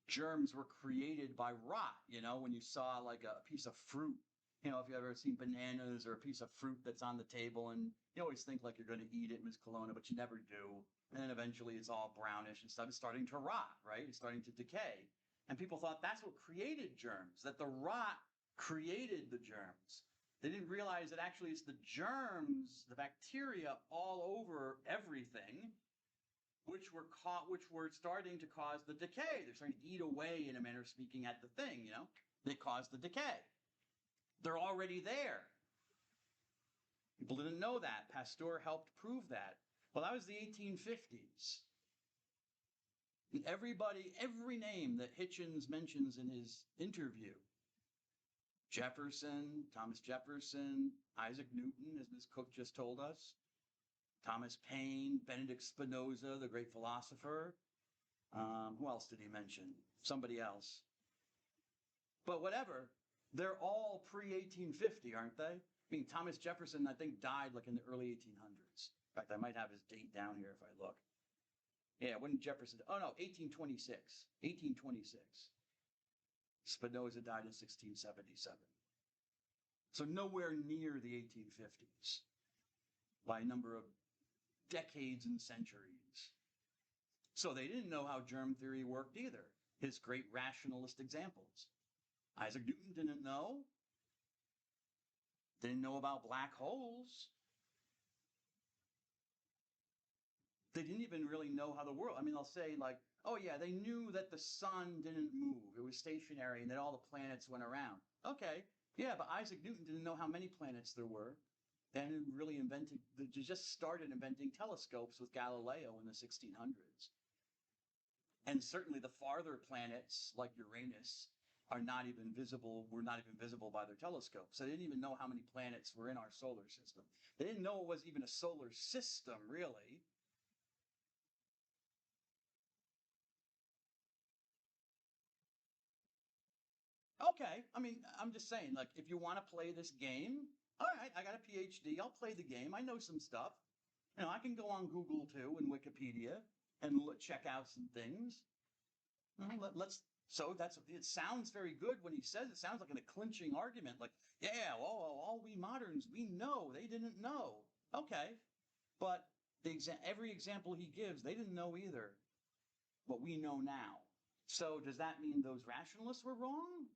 germs were created by rot. When you saw like a piece of fruit You know, if you ever seen bananas or a piece of fruit that's on the table, and you always think like you're going to eat it, Ms. Colonna, but you never do. And then eventually it's all brownish and stuff. It's starting to rot, right? It's starting to decay. And people thought that's what created germs, that the rot created the germs. They didn't realize that actually it's the germs, the bacteria all over everything, which were starting to cause the decay. They're starting to eat away, in a manner of speaking, at the thing, you know? They cause the decay. They're already there. People didn't know that. Pasteur helped prove that. Well, that was the 1850s. And every name that Hitchens mentions in his interview, Jefferson, Thomas Jefferson, Isaac Newton, as Ms. Cook just told us, Thomas Paine, Benedict Spinoza, the great philosopher. Who else did he mention? Somebody else. But whatever, they're all pre-1850, aren't they? I mean, Thomas Jefferson, I think, died like in the early 1800s. In fact, I might have his date down here if I look. Yeah, when did Jefferson? Oh no, 1826. 1826. Spinoza died in 1677. So nowhere near the 1850s by a number of decades and centuries. So they didn't know how germ theory worked either. His great rationalist examples. Isaac Newton didn't know. Didn't know about black holes. They didn't even really know how the world, I mean, they'll say like, oh yeah, they knew that the sun didn't move. It was stationary and that all the planets went around. Okay, yeah, but Isaac Newton didn't know how many planets there were. Then really just started inventing telescopes with Galileo in the 1600s. And certainly the farther planets, like Uranus, were not even visible by their telescopes. So they didn't even know how many planets were in our solar system. They didn't know it was even a solar system, really. Okay, I mean, I'm just saying, like, if you want to play this game, all right, I got a PhD, I'll play the game, I know some stuff. You know, I can go on Google too and Wikipedia and check out some things. It sounds very good when he says it. Sounds like a clinching argument, like, yeah, well, all we moderns, we know, they didn't know. Okay, but every example he gives, they didn't know either, but we know now. So does that mean those rationalists were wrong?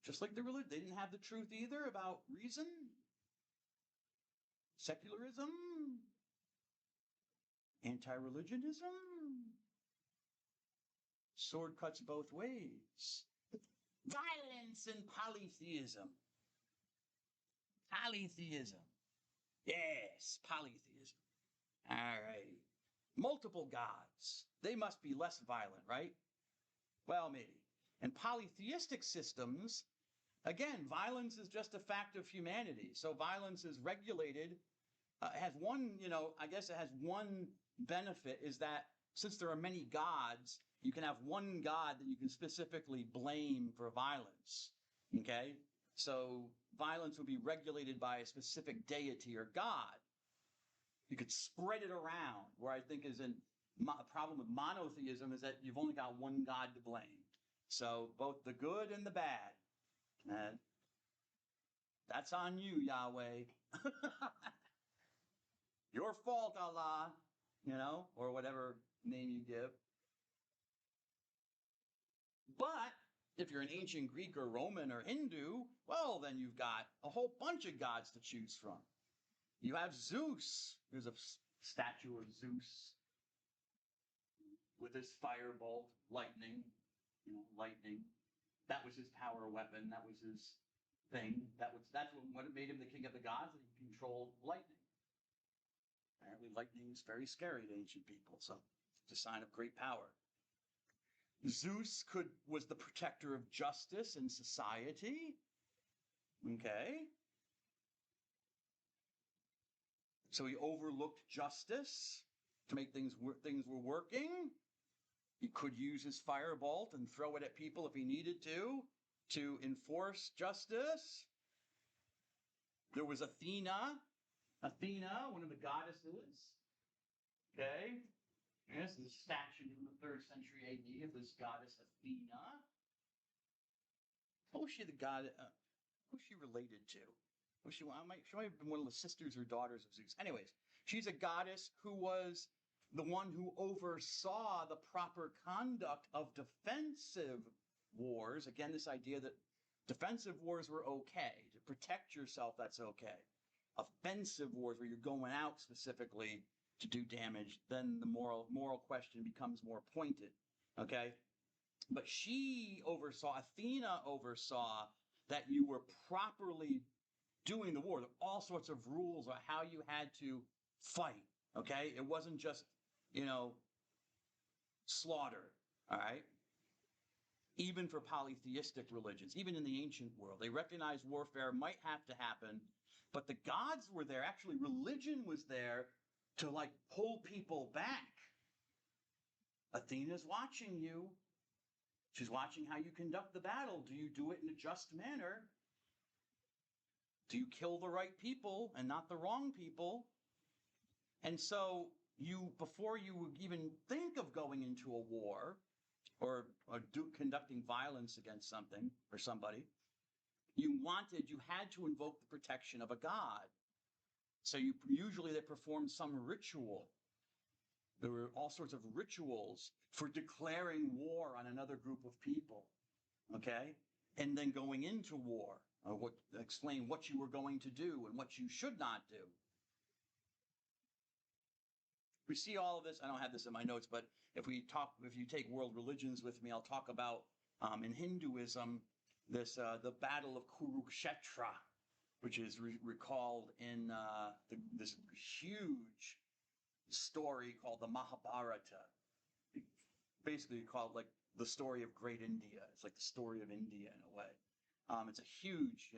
Just like they didn't have the truth either about reason, secularism, anti-religionism. Sword cuts both ways. Violence and polytheism. Polytheism. Yes, polytheism. All right. Multiple gods. They must be less violent, right? Well, maybe. And polytheistic systems, again, violence is just a fact of humanity. So violence is regulated. Has one, I guess it has one benefit is that since there are many gods, you can have one god that you can specifically blame for violence. Okay? So violence would be regulated by a specific deity or god. You could spread it around, where I think is a problem with monotheism is that you've only got one god to blame. So both the good and the bad. That's on you, Yahweh. Your fault, Allah, or whatever name you give. But if you're an ancient Greek or Roman or Hindu, well, then you've got a whole bunch of gods to choose from. You have Zeus. There's a statue of Zeus with his firebolt, lightning. Lightning. That was his power weapon. That was his thing. That's what made him the king of the gods, that he controlled lightning. Apparently lightning is very scary to ancient people, so it's a sign of great power. Zeus was the protector of justice in society. Okay. So he overlooked justice to make things were working. He could use his firebolt and throw it at people if he needed to enforce justice. There was Athena, one of the goddesses. Okay. Yes, there's a statue from the 3rd century AD of this goddess Athena. Oh, she the god? Who's she related to? She might have been one of the sisters or daughters of Zeus. Anyways, she's a goddess who was the one who oversaw the proper conduct of defensive wars. Again, this idea that defensive wars were okay. To protect yourself, that's okay. Offensive wars, where you're going out specifically to do damage, then the moral question becomes more pointed. Okay? But Athena oversaw that you were properly doing the war. There were all sorts of rules on how you had to fight. Okay? It wasn't just, slaughter. All right? Even for polytheistic religions, even in the ancient world, they recognized warfare might have to happen, but the gods were there. Actually, religion was there to pull people back. Athena's watching you. She's watching how you conduct the battle. Do you do it in a just manner? Do you kill the right people and not the wrong people? And so before you even think of going into a war or conducting violence against something or somebody, you had to invoke the protection of a god. So usually they performed some ritual. There were all sorts of rituals for declaring war on another group of people, okay? And then going into war, explain what you were going to do and what you should not do. We see all of this. I don't have this in my notes, but if you take world religions with me, I'll talk about in Hinduism the Battle of Kurukshetra, which is recalled in this huge story called the Mahabharata. Basically called the story of Great India. It's like the story of India in a way. It's a huge,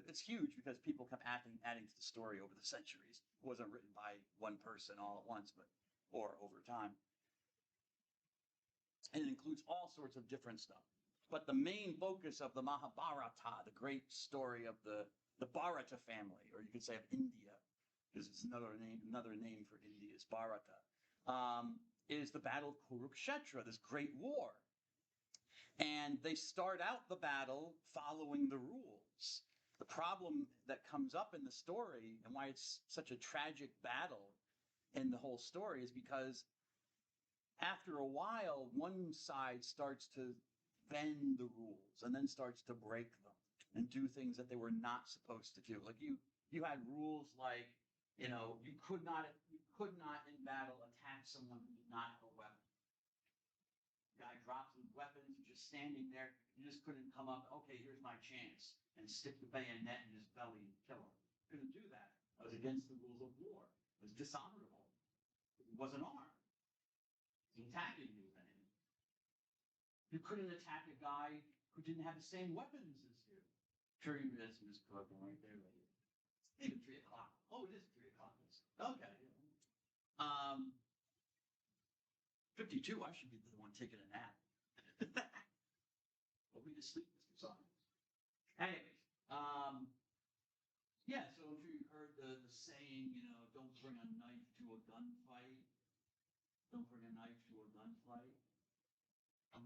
it's huge because people kept adding to the story over the centuries. It wasn't written by one person all at once, or over time. And it includes all sorts of different stuff. But the main focus of the Mahabharata, the great story of the Bharata family, or you could say of India, because it's another name for India is Bharata, is the Battle of Kurukshetra, this great war. And they start out the battle following the rules. The problem that comes up in the story and why it's such a tragic battle in the whole story is because after a while, one side starts to bend the rules and then starts to break them and do things that they were not supposed to do. Like you had rules like, you could not in battle attack someone who did not have a weapon. Guy drops his weapons, you're just standing there, you just couldn't come up, okay, here's my chance, and stick the bayonet in his belly and kill him. Couldn't do that. That was against the rules of war. It was dishonorable. He wasn't armed. He was attacking you then. You couldn't attack a guy who didn't have the same weapons as you. Sure, you had some just cooking right there. It's even 3 o'clock. Oh, it is 3 o'clock. Okay. 52, I should be the one taking a nap. Put me to sleep, Mr. Saunders. Anyways, yeah, so I'm sure you've heard the saying, don't bring a knife to a gunfight. Don't bring a knife to a gunfight.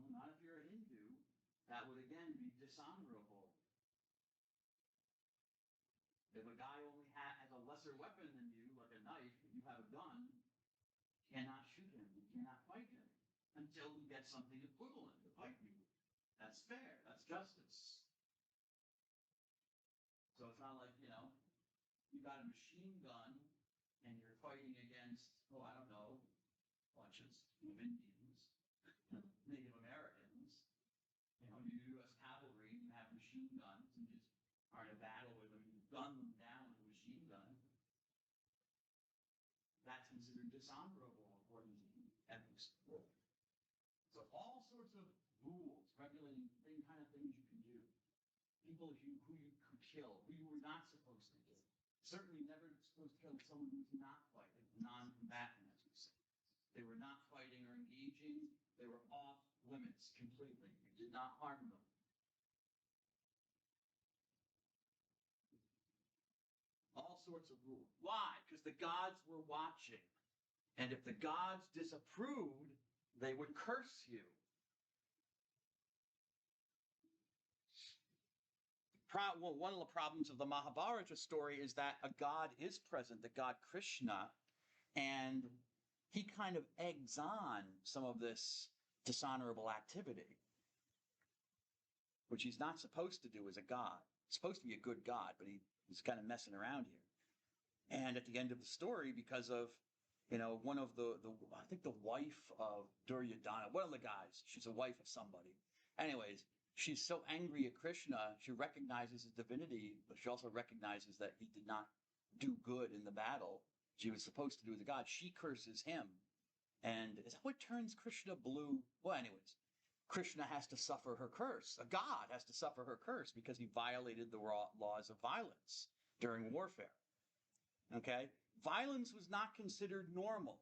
Not if you're a Hindu. That would, again, be dishonorable. If a guy only has a lesser weapon than you, like a knife, and you have a gun, you cannot shoot him. You cannot fight him until you get something equivalent to fight you. That's fair. That's justice. So it's not like, you got a machine gun and you're fighting against, I don't know, bunches of Indians, Native Americans. You U.S. cavalry, you have machine guns and just are in a battle with them, you gun them down with a machine gun. That's considered dishonorable according to ethics. So all sorts of rules regulating kind of things you can do. People who you could kill, who you were not supposed to kill. Certainly never supposed to kill someone who's not fighting, non-combatant, as we say. They were not fighting or engaging. They were off limits completely. You did not harm them. All sorts of rules. Why? Because the gods were watching. And if the gods disapproved, they would curse you. The one of the problems of the Mahabharata story is that a god is present, the god Krishna, and he kind of eggs on some of this dishonorable activity, which he's not supposed to do as a god. He's supposed to be a good god, but he's kind of messing around here. And at the end of the story, because of, one of I think the wife of Duryodhana, one of the guys, she's a wife of somebody. Anyways, she's so angry at Krishna, she recognizes his divinity, but she also recognizes that he did not do good in the battle she was supposed to do as a god. She curses him. And is that what turns Krishna blue? Well, anyways, Krishna has to suffer her curse. A god has to suffer her curse because he violated the laws of violence during warfare. Okay? Violence was not considered normal.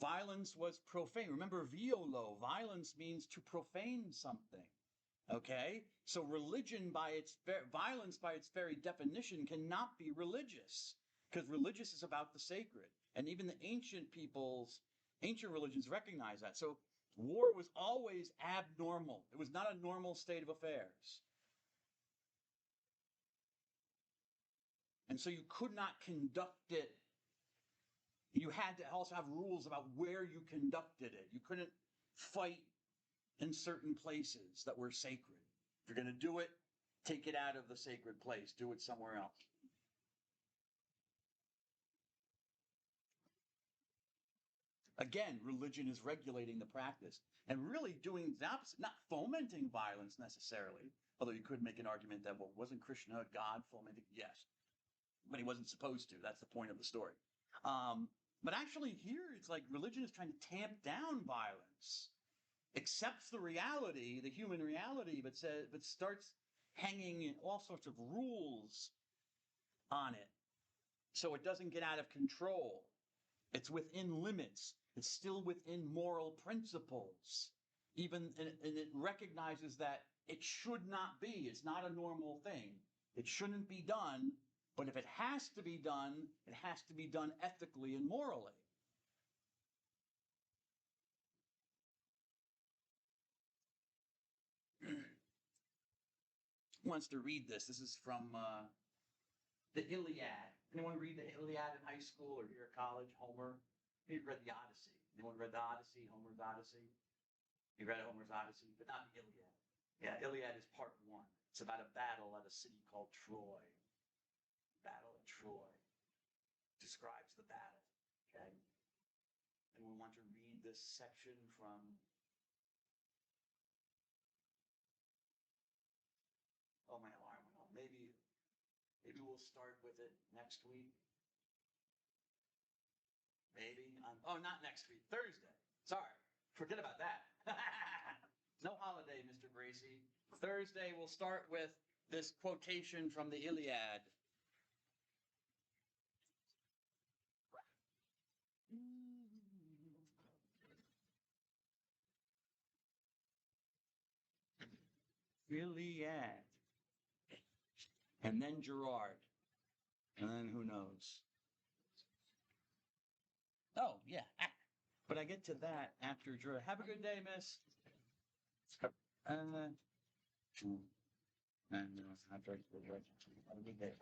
Violence was profane. Remember, violo, violence means to profane something. Okay? So religion violence by its very definition cannot be religious, because religious is about the sacred. And even the ancient religions recognize that. So war was always abnormal. It was not a normal state of affairs. And so you could not conduct it. You had to also have rules about where you conducted it. You couldn't fight in certain places that were sacred. If you're going to do it, take it out of the sacred place. Do it somewhere else. Again, religion is regulating the practice and really doing the opposite, not fomenting violence necessarily, although you could make an argument that, well, wasn't Krishna a god fomenting? Yes, but he wasn't supposed to. That's the point of the story. But actually here, it's like religion is trying to tamp down violence, accepts the reality, the human reality, but starts hanging all sorts of rules on it so it doesn't get out of control. It's within limits. It's still within moral principles. And it recognizes that it should not be. It's not a normal thing. It shouldn't be done. But if it has to be done, it has to be done ethically and morally. Who wants to read this? This is from the Iliad. Anyone read the Iliad in high school or here at college? Homer? You read the Odyssey. Anyone read the Odyssey? Homer's Odyssey? You read Homer's Odyssey, but not the Iliad. Yeah, Iliad is part 1. It's about a battle at a city called Troy. Battle at Troy. Describes the battle. Okay? Anyone want to read this section from... Oh, my alarm went off. Maybe we'll start with it next week. Maybe. Not next week. Thursday. Sorry. Forget about that. No holiday, Mr. Gracie. Thursday, we'll start with this quotation from the Iliad. Iliad. And then Gerard. And then who knows? Oh, yeah. But I get to that after Gerard. Have a good day, miss. And after have a good day.